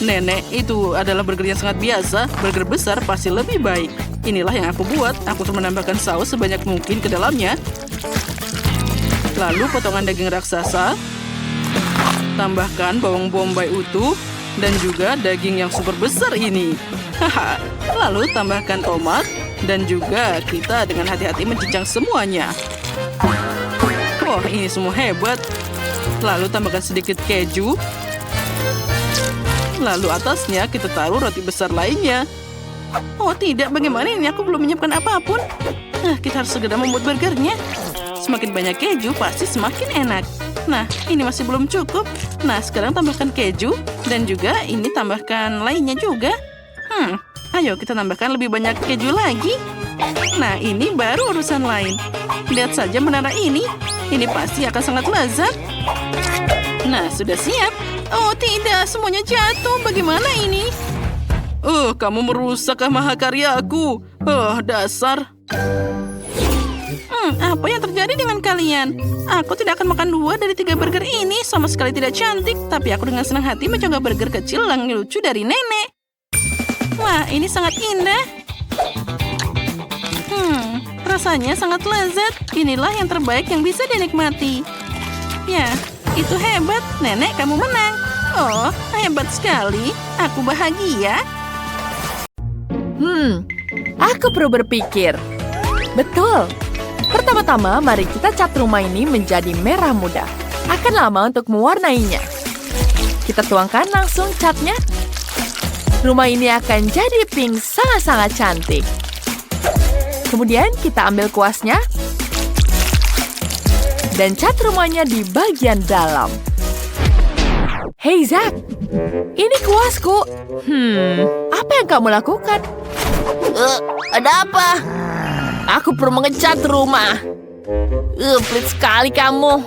Nenek, itu adalah burger yang sangat biasa. Burger besar pasti lebih baik. Inilah yang aku buat. Aku akan menambahkan saus sebanyak mungkin ke dalamnya. Lalu potongan daging raksasa. Tambahkan bawang bombay utuh. Dan juga daging yang super besar ini. Haha. Lalu tambahkan tomat. Dan juga kita dengan hati-hati mencincang semuanya. Oh, ini semua hebat. Lalu tambahkan sedikit keju. Lalu atasnya kita taruh roti besar lainnya. Oh tidak, bagaimana ini? Aku belum menyiapkan apapun. Kita harus segera membuat burgernya. Semakin banyak keju pasti semakin enak. Nah, ini masih belum cukup. Nah, sekarang tambahkan keju. Dan juga ini tambahkan lainnya juga. Ayo kita tambahkan lebih banyak keju lagi. Nah, ini baru urusan lain. Lihat saja menara ini. Ini pasti akan sangat lezat. Nah, sudah siap. Oh tidak, semuanya jatuh. Bagaimana ini? Kamu merusak mahakaryaku. Dasar. Apa yang terjadi dengan kalian? Aku tidak akan makan 2 dari 3 burger ini. Sama sekali tidak cantik. Tapi aku dengan senang hati mencoba burger kecil yang lucu dari nenek. Wah, ini sangat indah. Rasanya sangat lezat. Inilah yang terbaik yang bisa dinikmati. Ya, itu hebat. Nenek, kamu menang. Oh, hebat sekali. Aku bahagia. Aku perlu berpikir. Betul. Pertama-tama, mari kita cat rumah ini menjadi merah muda. Akan lama untuk mewarnainya. Kita tuangkan langsung catnya. Rumah ini akan jadi pink sangat-sangat cantik. Kemudian kita ambil kuasnya. Dan cat rumahnya di bagian dalam. Hei Zack, ini kuasku. Apa yang kamu lakukan? Ada apa? Aku perlu mengecat rumah. Pelit sekali kamu.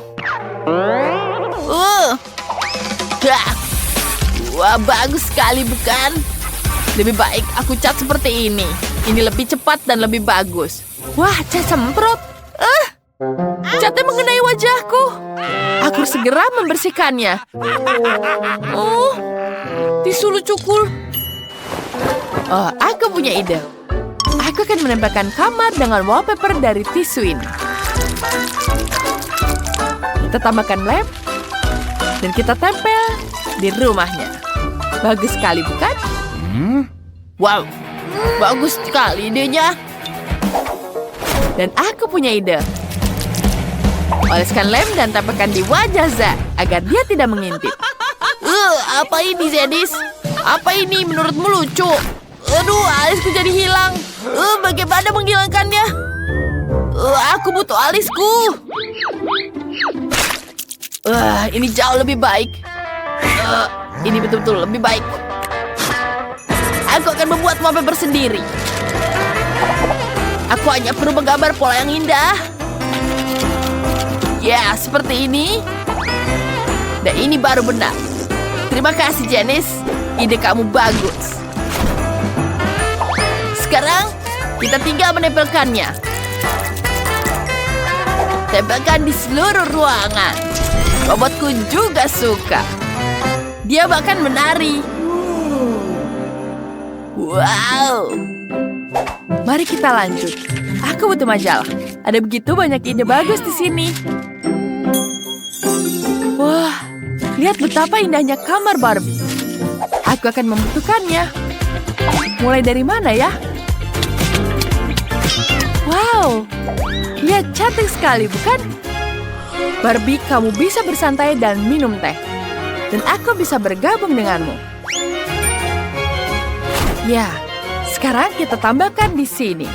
Wah, bagus sekali bukan? Lebih baik aku cat seperti ini. Ini lebih cepat dan lebih bagus. Wah, cat semprot. Catnya mengenai wajahku. Aku harus segera membersihkannya. Tisu lucuku. Aku punya ide. Aku akan menempelkan kamar dengan wallpaper dari tisu ini. Kita tambahkan lem. Dan kita tempel di rumahnya. Bagus sekali, bukan? Wow, bagus sekali idenya. Dan aku punya ide. Oleskan lem dan tempelkan di wajah Zack agar dia tidak mengintip. Apa ini, Zedis? Apa ini menurutmu lucu? Aduh, alisku jadi hilang. Bagaimana menghilangkannya? Aku butuh alisku. Ini jauh lebih baik. Ini betul-betul lebih baik. Aku akan membuat wallpaper sendiri. Aku hanya perlu menggambar pola yang indah. Ya, seperti ini. Dan ini baru benar. Terima kasih, Janice. Ide kamu bagus. Sekarang, kita tinggal menempelkannya. Tempelkan di seluruh ruangan. Robotku juga suka. Dia bahkan menari. Wow. Mari kita lanjut. Aku butuh majalah. Ada begitu banyak ide bagus di sini. Wah, lihat betapa indahnya kamar Barbie. Aku akan membutuhkannya. Mulai dari mana ya? Wow, lihat cantik sekali, bukan? Barbie, kamu bisa bersantai dan minum teh. Dan aku bisa bergabung denganmu. Ya, sekarang kita tambahkan di sini.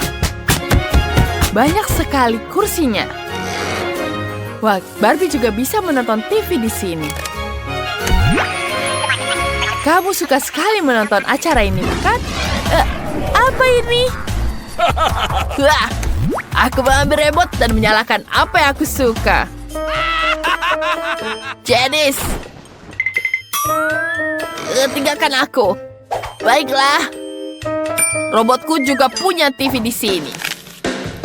Banyak sekali kursinya. Wah, Barbie juga bisa menonton TV di sini. Kamu suka sekali menonton acara ini, bukan? Apa ini? Wah, aku mengambil remote dan menyalakan apa yang aku suka. Janice, tinggalkan aku. Baiklah. Robotku juga punya TV di sini.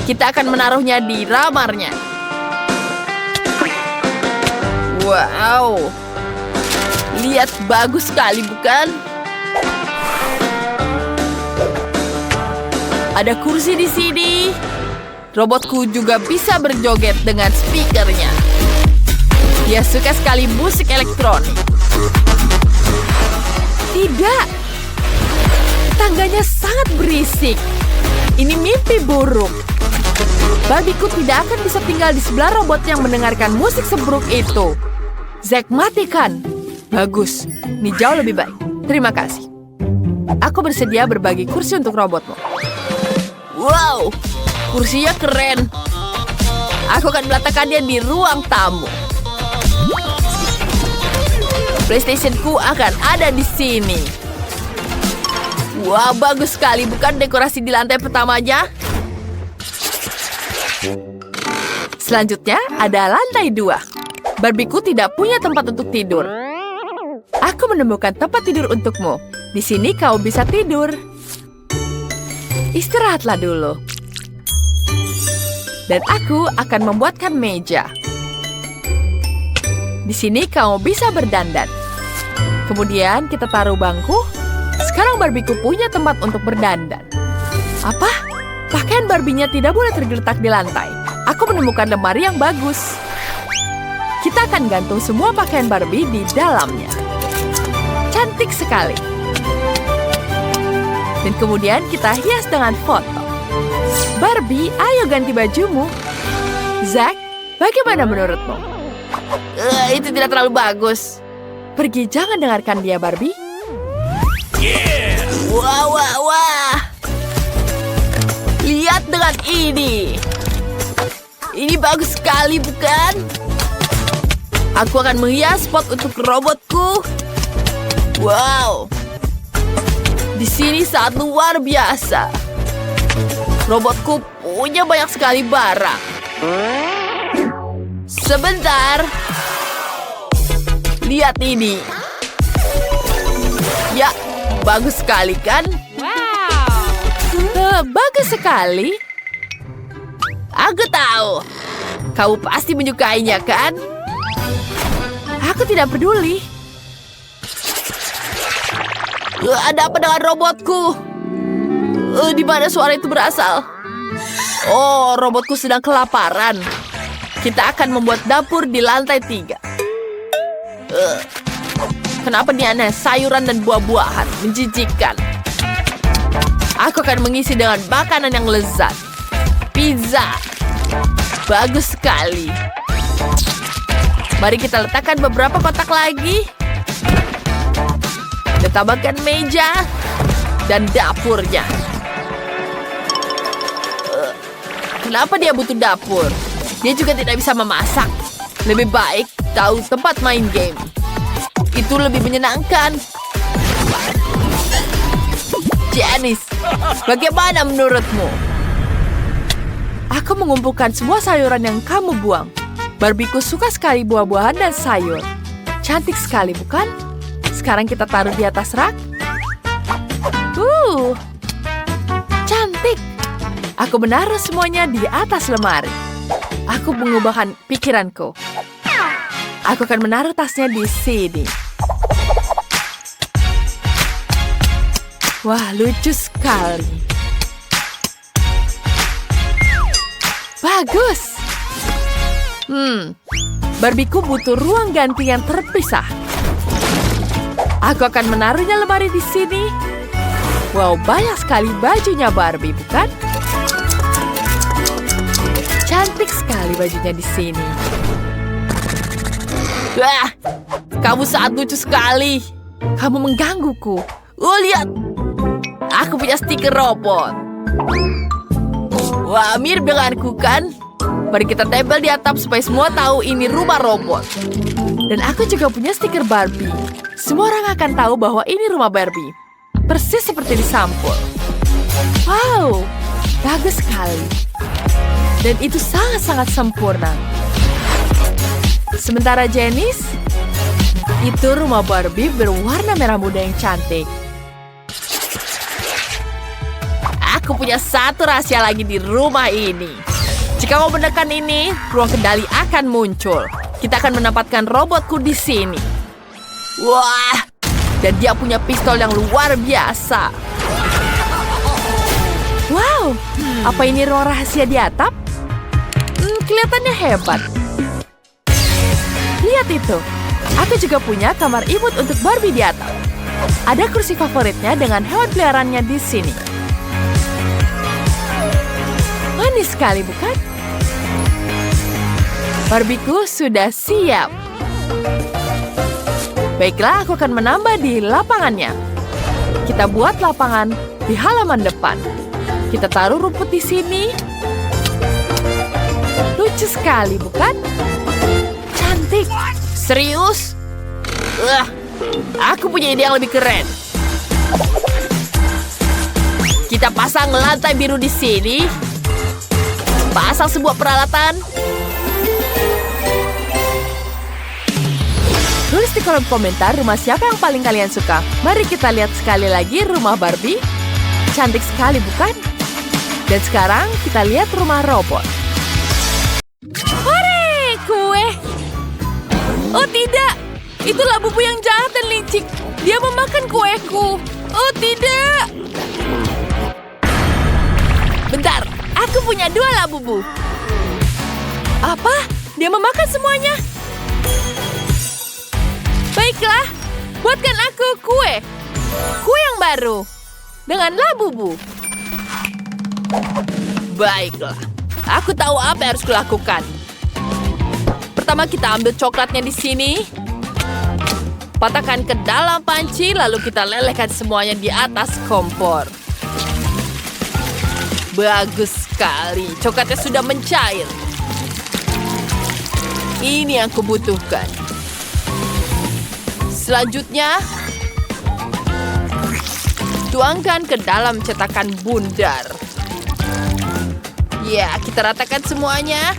Kita akan menaruhnya di ramarnya. Wow. Lihat, bagus sekali, bukan? Ada kursi di sini. Robotku juga bisa berjoget dengan speakernya. Dia suka sekali musik elektronik. Tidak. Tangganya sangat berisik. Ini mimpi buruk. Barbieku tidak akan bisa tinggal di sebelah robot yang mendengarkan musik seburuk itu. Zack, matikan. Bagus. Ini jauh lebih baik. Terima kasih. Aku bersedia berbagi kursi untuk robotmu. Wow, kursinya keren. Aku akan meletakkannya di ruang tamu. PlayStation-ku akan ada di sini. Wah, bagus sekali. Bukan dekorasi di lantai pertamanya? Selanjutnya ada lantai 2. Barbieku tidak punya tempat untuk tidur. Aku menemukan tempat tidur untukmu. Di sini kau bisa tidur. Istirahatlah dulu. Dan aku akan membuatkan meja. Di sini kau bisa berdandan. Kemudian kita taruh bangku. Sekarang Barbieku punya tempat untuk berdandan. Apa? Pakaian Barbie-nya tidak boleh tergeletak di lantai. Aku menemukan lemari yang bagus. Kita akan gantung semua pakaian Barbie di dalamnya. Cantik sekali. Dan kemudian kita hias dengan foto. Barbie, ayo ganti bajumu. Zack, bagaimana menurutmu? Itu tidak terlalu bagus. Pergi, jangan dengarkan dia, Barbie. Wah, wah, wah. Lihat dengan ini. Ini bagus sekali, bukan? Aku akan menghias spot untuk robotku. Wow. Di sini sangat luar biasa. Robotku punya banyak sekali barang. Sebentar. Lihat ini. Ya, bagus sekali kan? Wow. Bagus sekali. Aku tahu. Kamu pasti menyukainya, kan? Aku tidak peduli. Ada apa dengan robotku? Di mana suara itu berasal? Oh, robotku sedang kelaparan. Kita akan membuat dapur di lantai 3. Kenapa ini aneh? Sayuran dan buah-buahan. Menjijikkan. Aku akan mengisi dengan makanan yang lezat. Pizza. Bagus sekali. Mari kita letakkan beberapa kotak lagi. Kita tambahkan meja dan dapurnya. Kenapa dia butuh dapur? Dia juga tidak bisa memasak. Lebih baik tahu tempat main game. Itu lebih menyenangkan. Janice, bagaimana menurutmu? Aku mengumpulkan semua sayuran yang kamu buang. Barbieku suka sekali buah-buahan dan sayur. Cantik sekali, bukan? Sekarang kita taruh di atas rak. Cantik. Aku menaruh semuanya di atas lemari. Aku mengubahkan pikiranku. Aku akan menaruh tasnya di sini. Wah, lucu sekali. Bagus. Barbieku butuh ruang ganti yang terpisah. Aku akan menaruhnya lemari di sini. Wow, banyak sekali bajunya Barbie, bukan? Cantik sekali bajunya di sini. Wah, kamu sangat lucu sekali. Kamu menggangguku. Oh, lihat. Aku punya stiker robot. Wah, mirip denganku, kan? Mari kita tempel di atap supaya semua tahu ini rumah robot. Dan aku juga punya stiker Barbie. Semua orang akan tahu bahwa ini rumah Barbie. Persis seperti di sampul. Wow, bagus sekali. Dan itu sangat-sangat sempurna. Sementara Janice, itu rumah Barbie berwarna merah muda yang cantik. Aku punya satu rahasia lagi di rumah ini. Jika kau menekan ini, ruang kendali akan muncul. Kita akan menempatkan robotku di sini. Wah, Dan dia punya pistol yang luar biasa. Wow, apa ini ruang rahasia di atap? Kelihatannya hebat. Lihat itu. Aku juga punya kamar imut untuk Barbie di atap. Ada kursi favoritnya dengan hewan peliharaannya di sini. Manis sekali, bukan? Barbieku sudah siap. Baiklah, aku akan menambah di lapangannya. Kita buat lapangan di halaman depan. Kita taruh rumput di sini. Lucu sekali, bukan? Cantik. Serius? Aku punya ide yang lebih keren. Kita pasang lantai biru di sini. Pasang sebuah peralatan. Tulis di kolom komentar rumah siapa yang paling kalian suka. Mari kita lihat sekali lagi rumah Barbie. Cantik sekali, bukan? Dan sekarang kita lihat rumah robot. Hore, kue! Oh tidak, itulah bubu yang jahat dan licik. Dia memakan kueku. Oh tidak! Bentar, aku punya 2 labubu. Apa? Dia memakan semuanya? Baiklah, buatkan aku kue. Kue yang baru. Dengan labubu. Baiklah, aku tahu apa yang harus kulakukan. Pertama kita ambil coklatnya di sini. Patahkan ke dalam panci, lalu kita lelehkan semuanya di atas kompor. Bagus sekali, coklatnya sudah mencair. Ini yang kubutuhkan. Selanjutnya, tuangkan ke dalam cetakan bundar. Ya, kita ratakan semuanya.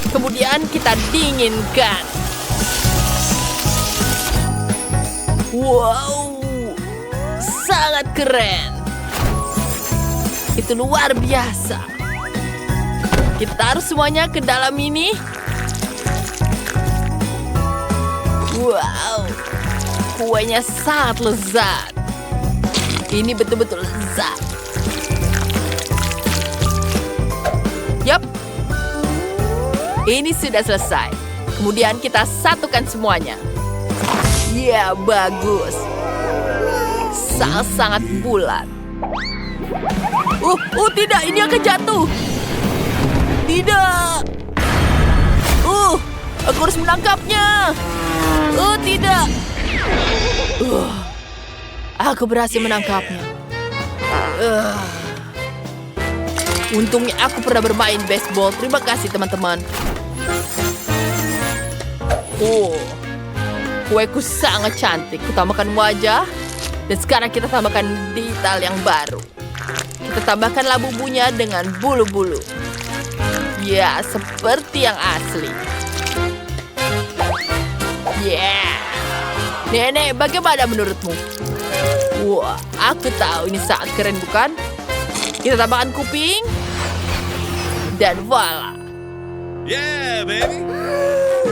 Kemudian kita dinginkan. Wow, sangat keren. Itu luar biasa. Kita taruh semuanya ke dalam ini. Wow, kuenya sangat lezat. Ini betul-betul lezat. Yap, ini sudah selesai. Kemudian kita satukan semuanya. Ya, bagus. Sangat-sangat bulat. Tidak, ini akan jatuh. Tidak. Aku harus menangkapnya. Tidak. Aku berhasil menangkapnya. Untungnya aku pernah bermain baseball. Terima kasih, teman-teman. Kueku sangat cantik. Kutambahkan wajah. Dan sekarang kita tambahkan detail yang baru. Kita tambahkan labubunya dengan bulu-bulu. Ya, seperti yang asli. Yeah. Nenek, bagaimana menurutmu? Wah, aku tahu ini sangat keren, bukan? Kita tambahkan kuping. Dan voila. Yeah, baby.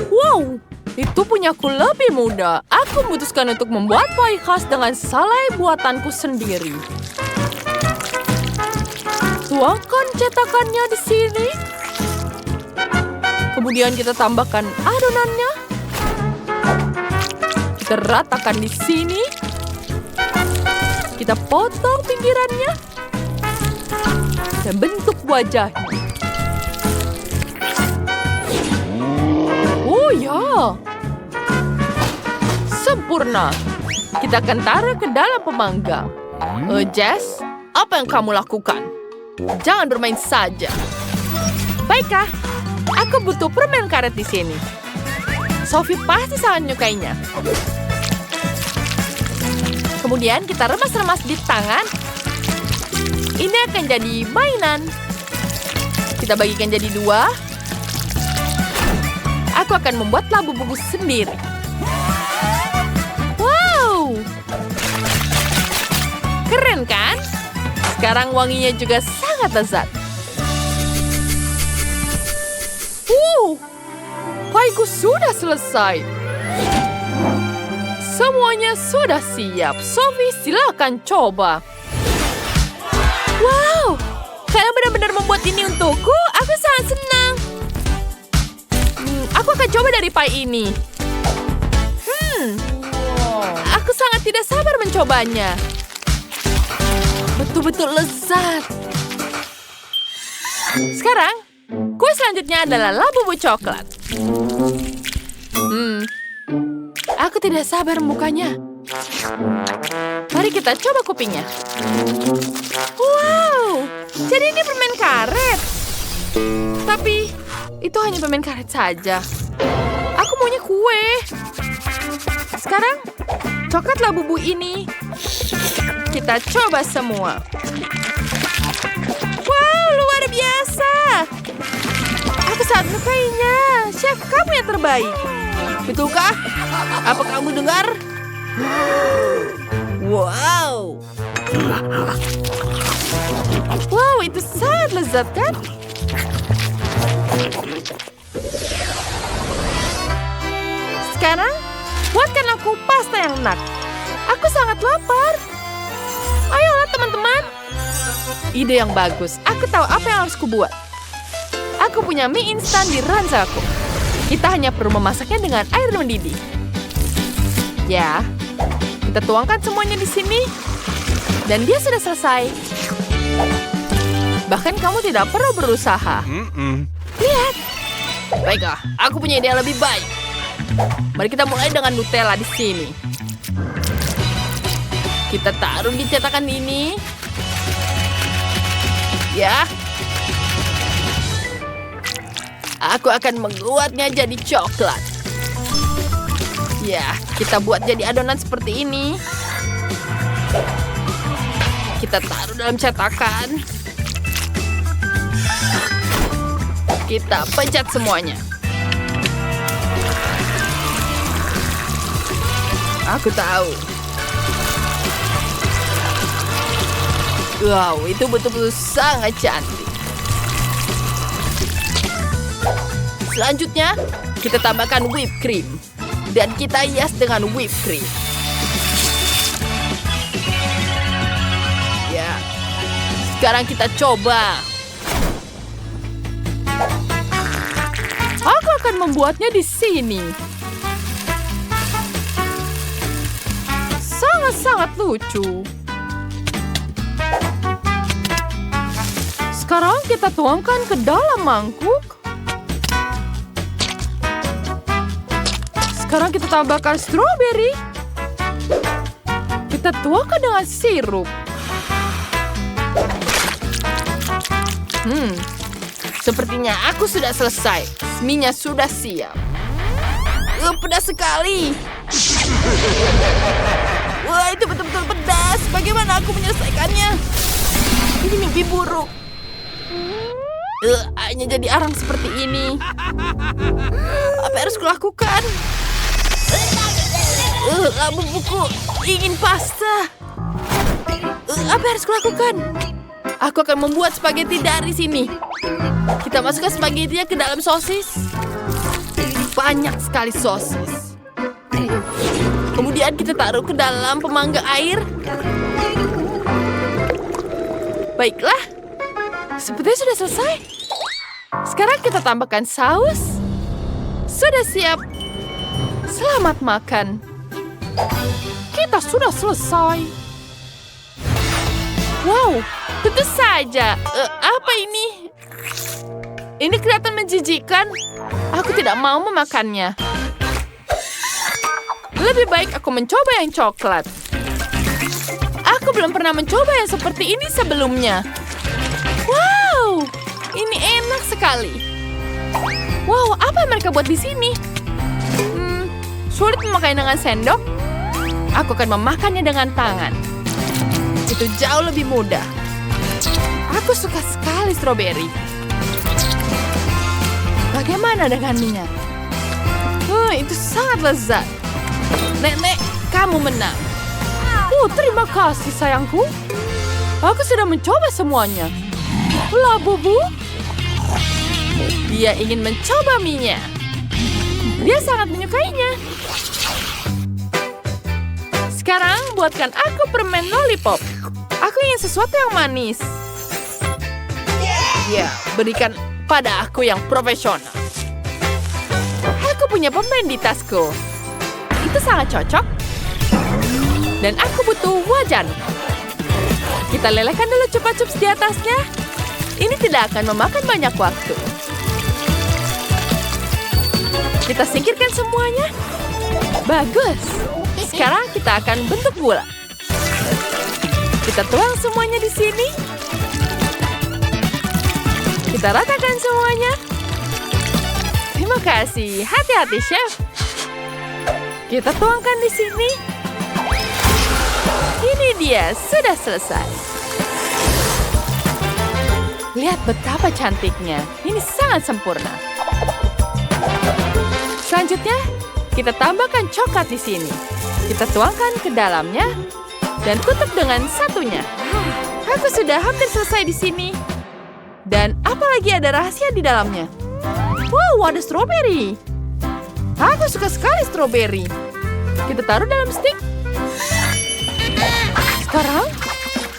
Wow, itu punyaku lebih mudah. Aku memutuskan untuk membuat pie khas dengan salai buatanku sendiri. Tuangkan cetakannya di sini. Kemudian kita tambahkan adonannya. Kita ratakan di sini. Kita potong pinggirannya. Dan bentuk wajahnya. Oh ya. Sempurna. Kita akan taruh ke dalam pemanggang. Jess, apa yang kamu lakukan? Jangan bermain saja. Baiklah, aku butuh permen karet di sini. Sophie pasti sangat menyukainya. Kemudian kita remas-remas di tangan. Ini akan jadi mainan. Kita bagikan jadi 2. Aku akan membuat labu-bubu sendiri. Wow! Keren kan? Sekarang wanginya juga sangat lezat. Pieku sudah selesai. Semuanya sudah siap. Sophie, silakan coba. Wow, kalian benar-benar membuat ini untukku. Aku sangat senang. Aku akan coba dari pie ini. Aku sangat tidak sabar mencobanya. Betul-betul lezat. Sekarang, kue selanjutnya adalah labu coklat. Aku tidak sabar membukanya. Mari kita coba kupingnya. Wow, jadi ini permen karet. Tapi, itu hanya permen karet saja. Aku maunya kue. Sekarang, coklat labu ini. Kita coba semua. Wow, luar biasa. Aku sangat menyukainya. Chef, kamu yang terbaik. Betulkah? Apa kamu dengar? Wow. Wow, itu sangat lezat kan? Sekarang, buatkan aku pasta yang enak. Aku sangat lapar. Ayolah teman-teman. Ide yang bagus. Aku tahu apa yang harus kubuat. Aku punya mie instan di ranjangku. Kita hanya perlu memasaknya dengan air mendidih. Ya, kita tuangkan semuanya di sini. Dan dia sudah selesai. Bahkan kamu tidak perlu berusaha. Lihat. Baiklah, aku punya ide yang lebih baik. Mari kita mulai dengan Nutella di sini. Kita taruh di cetakan ini. Ya. Aku akan membuatnya jadi coklat. Ya, kita buat jadi adonan seperti ini. Kita taruh dalam cetakan. Kita pencet semuanya. Aku tahu. Wow, itu betul-betul sangat cantik. Selanjutnya, kita tambahkan whipped cream. Dan kita hias dengan whipped cream. Ya, sekarang kita coba. Aku akan membuatnya di sini. Sangat-sangat lucu. Sekarang kita tuangkan ke dalam mangkuk. Sekarang kita tambahkan stroberi. Kita tuangkan dengan sirup. Sepertinya aku sudah selesai. Mie-nya sudah siap. Pedas sekali. Wah, itu betul-betul pedas. Bagaimana aku menyelesaikannya? Ini mimpi buruk. Hanya jadi arang seperti ini. Apa yang harus kulakukan? Labu buku ingin pasta. Apa yang harus kulakukan? Aku akan membuat spaghetti dari sini. Kita masukkan spagettinya ke dalam sosis. Banyak sekali sosis. Kemudian kita taruh ke dalam pemangga air. Baiklah. Sepertinya sudah selesai. Sekarang kita tambahkan saus. Sudah siap. Selamat makan. Kita sudah selesai. Wow, tentu saja. Apa ini? Ini kelihatan menjijikkan. Aku tidak mau memakannya. Lebih baik aku mencoba yang coklat. Aku belum pernah mencoba yang seperti ini sebelumnya. Wow, ini enak sekali. Wow, apa yang mereka buat di sini? Sulit memakai dengan sendok. Aku akan memakannya dengan tangan. Itu jauh lebih mudah. Aku suka sekali stroberi. Bagaimana dengan minyak? Itu sangat lezat. Nenek, kamu menang. Terima kasih sayangku. Aku sudah mencoba semuanya. Labubu. Dia ingin mencoba mie-nya. Dia sangat menyukainya. Sekarang buatkan aku permen lollipop. Aku ingin sesuatu yang manis. Ya, berikan pada aku yang profesional. Aku punya permen di tasku. Itu sangat cocok. Dan aku butuh wajan. Kita lelehkan dulu chupa chups di atasnya. Ini tidak akan memakan banyak waktu. Kita singkirkan semuanya. Bagus. Sekarang kita akan bentuk bola. Kita tuang semuanya di sini. Kita ratakan semuanya. Terima kasih. Hati-hati, chef. Kita tuangkan di sini. Ini dia, sudah selesai. Lihat betapa cantiknya. Ini sangat sempurna. Selanjutnya, kita tambahkan coklat di sini. Kita tuangkan ke dalamnya dan tutup dengan satunya. Aku sudah hampir selesai di sini. Dan apalagi ada rahasia di dalamnya. Wow, ada stroberi. Aku suka sekali stroberi. Kita taruh dalam stik. Sekarang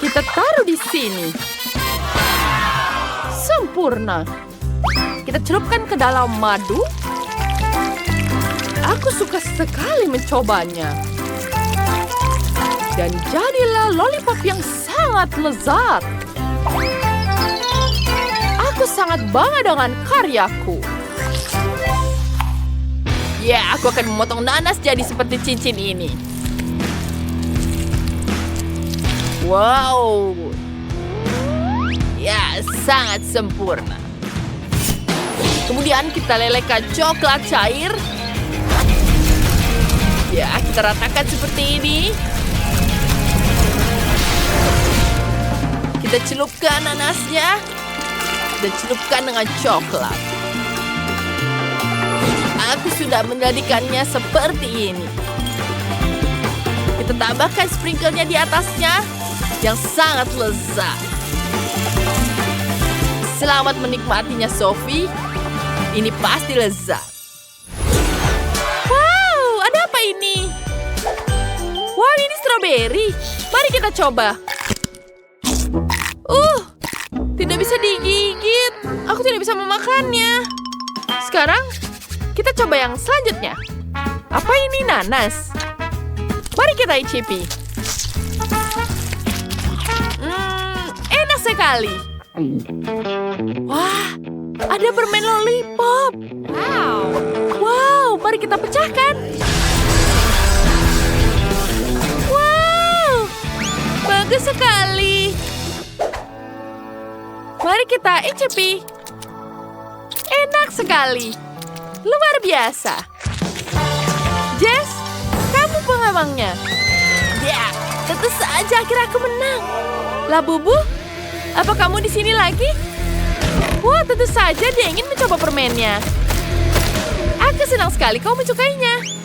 kita taruh di sini. Sempurna. Kita celupkan ke dalam madu. Aku suka sekali mencobanya. Dan jadilah lollipop yang sangat lezat. Aku sangat bangga dengan karyaku. Ya, aku akan memotong nanas jadi seperti cincin ini. Wow. Ya, sangat sempurna. Kemudian kita lelehkan coklat cair. Ya, kita ratakan seperti ini. Kita celupkan nanasnya. Dan celupkan dengan coklat. Aku sudah menjadikannya seperti ini. Kita tambahkan sprinkle-nya di atasnya. Yang sangat lezat. Selamat menikmatinya, Sophie. Ini pasti lezat. Wow, ada apa ini? Wow, ini stroberi. Mari kita coba. Tidak bisa digigit. Aku tidak bisa memakannya. Sekarang, kita coba yang selanjutnya. Apa ini nanas? Mari kita icipi. Enak sekali. Wah, ada permen lollipop. Wow, mari kita pecahkan. Wow, bagus sekali. Mari kita icipi. Enak sekali. Luar biasa. Jess, kamu pengawangnya. Ya, tentu saja akhirnya aku menang. Labubu, apa kamu di sini lagi? Wah, tentu saja dia ingin mencoba permennya. Aku senang sekali kau menyukainya.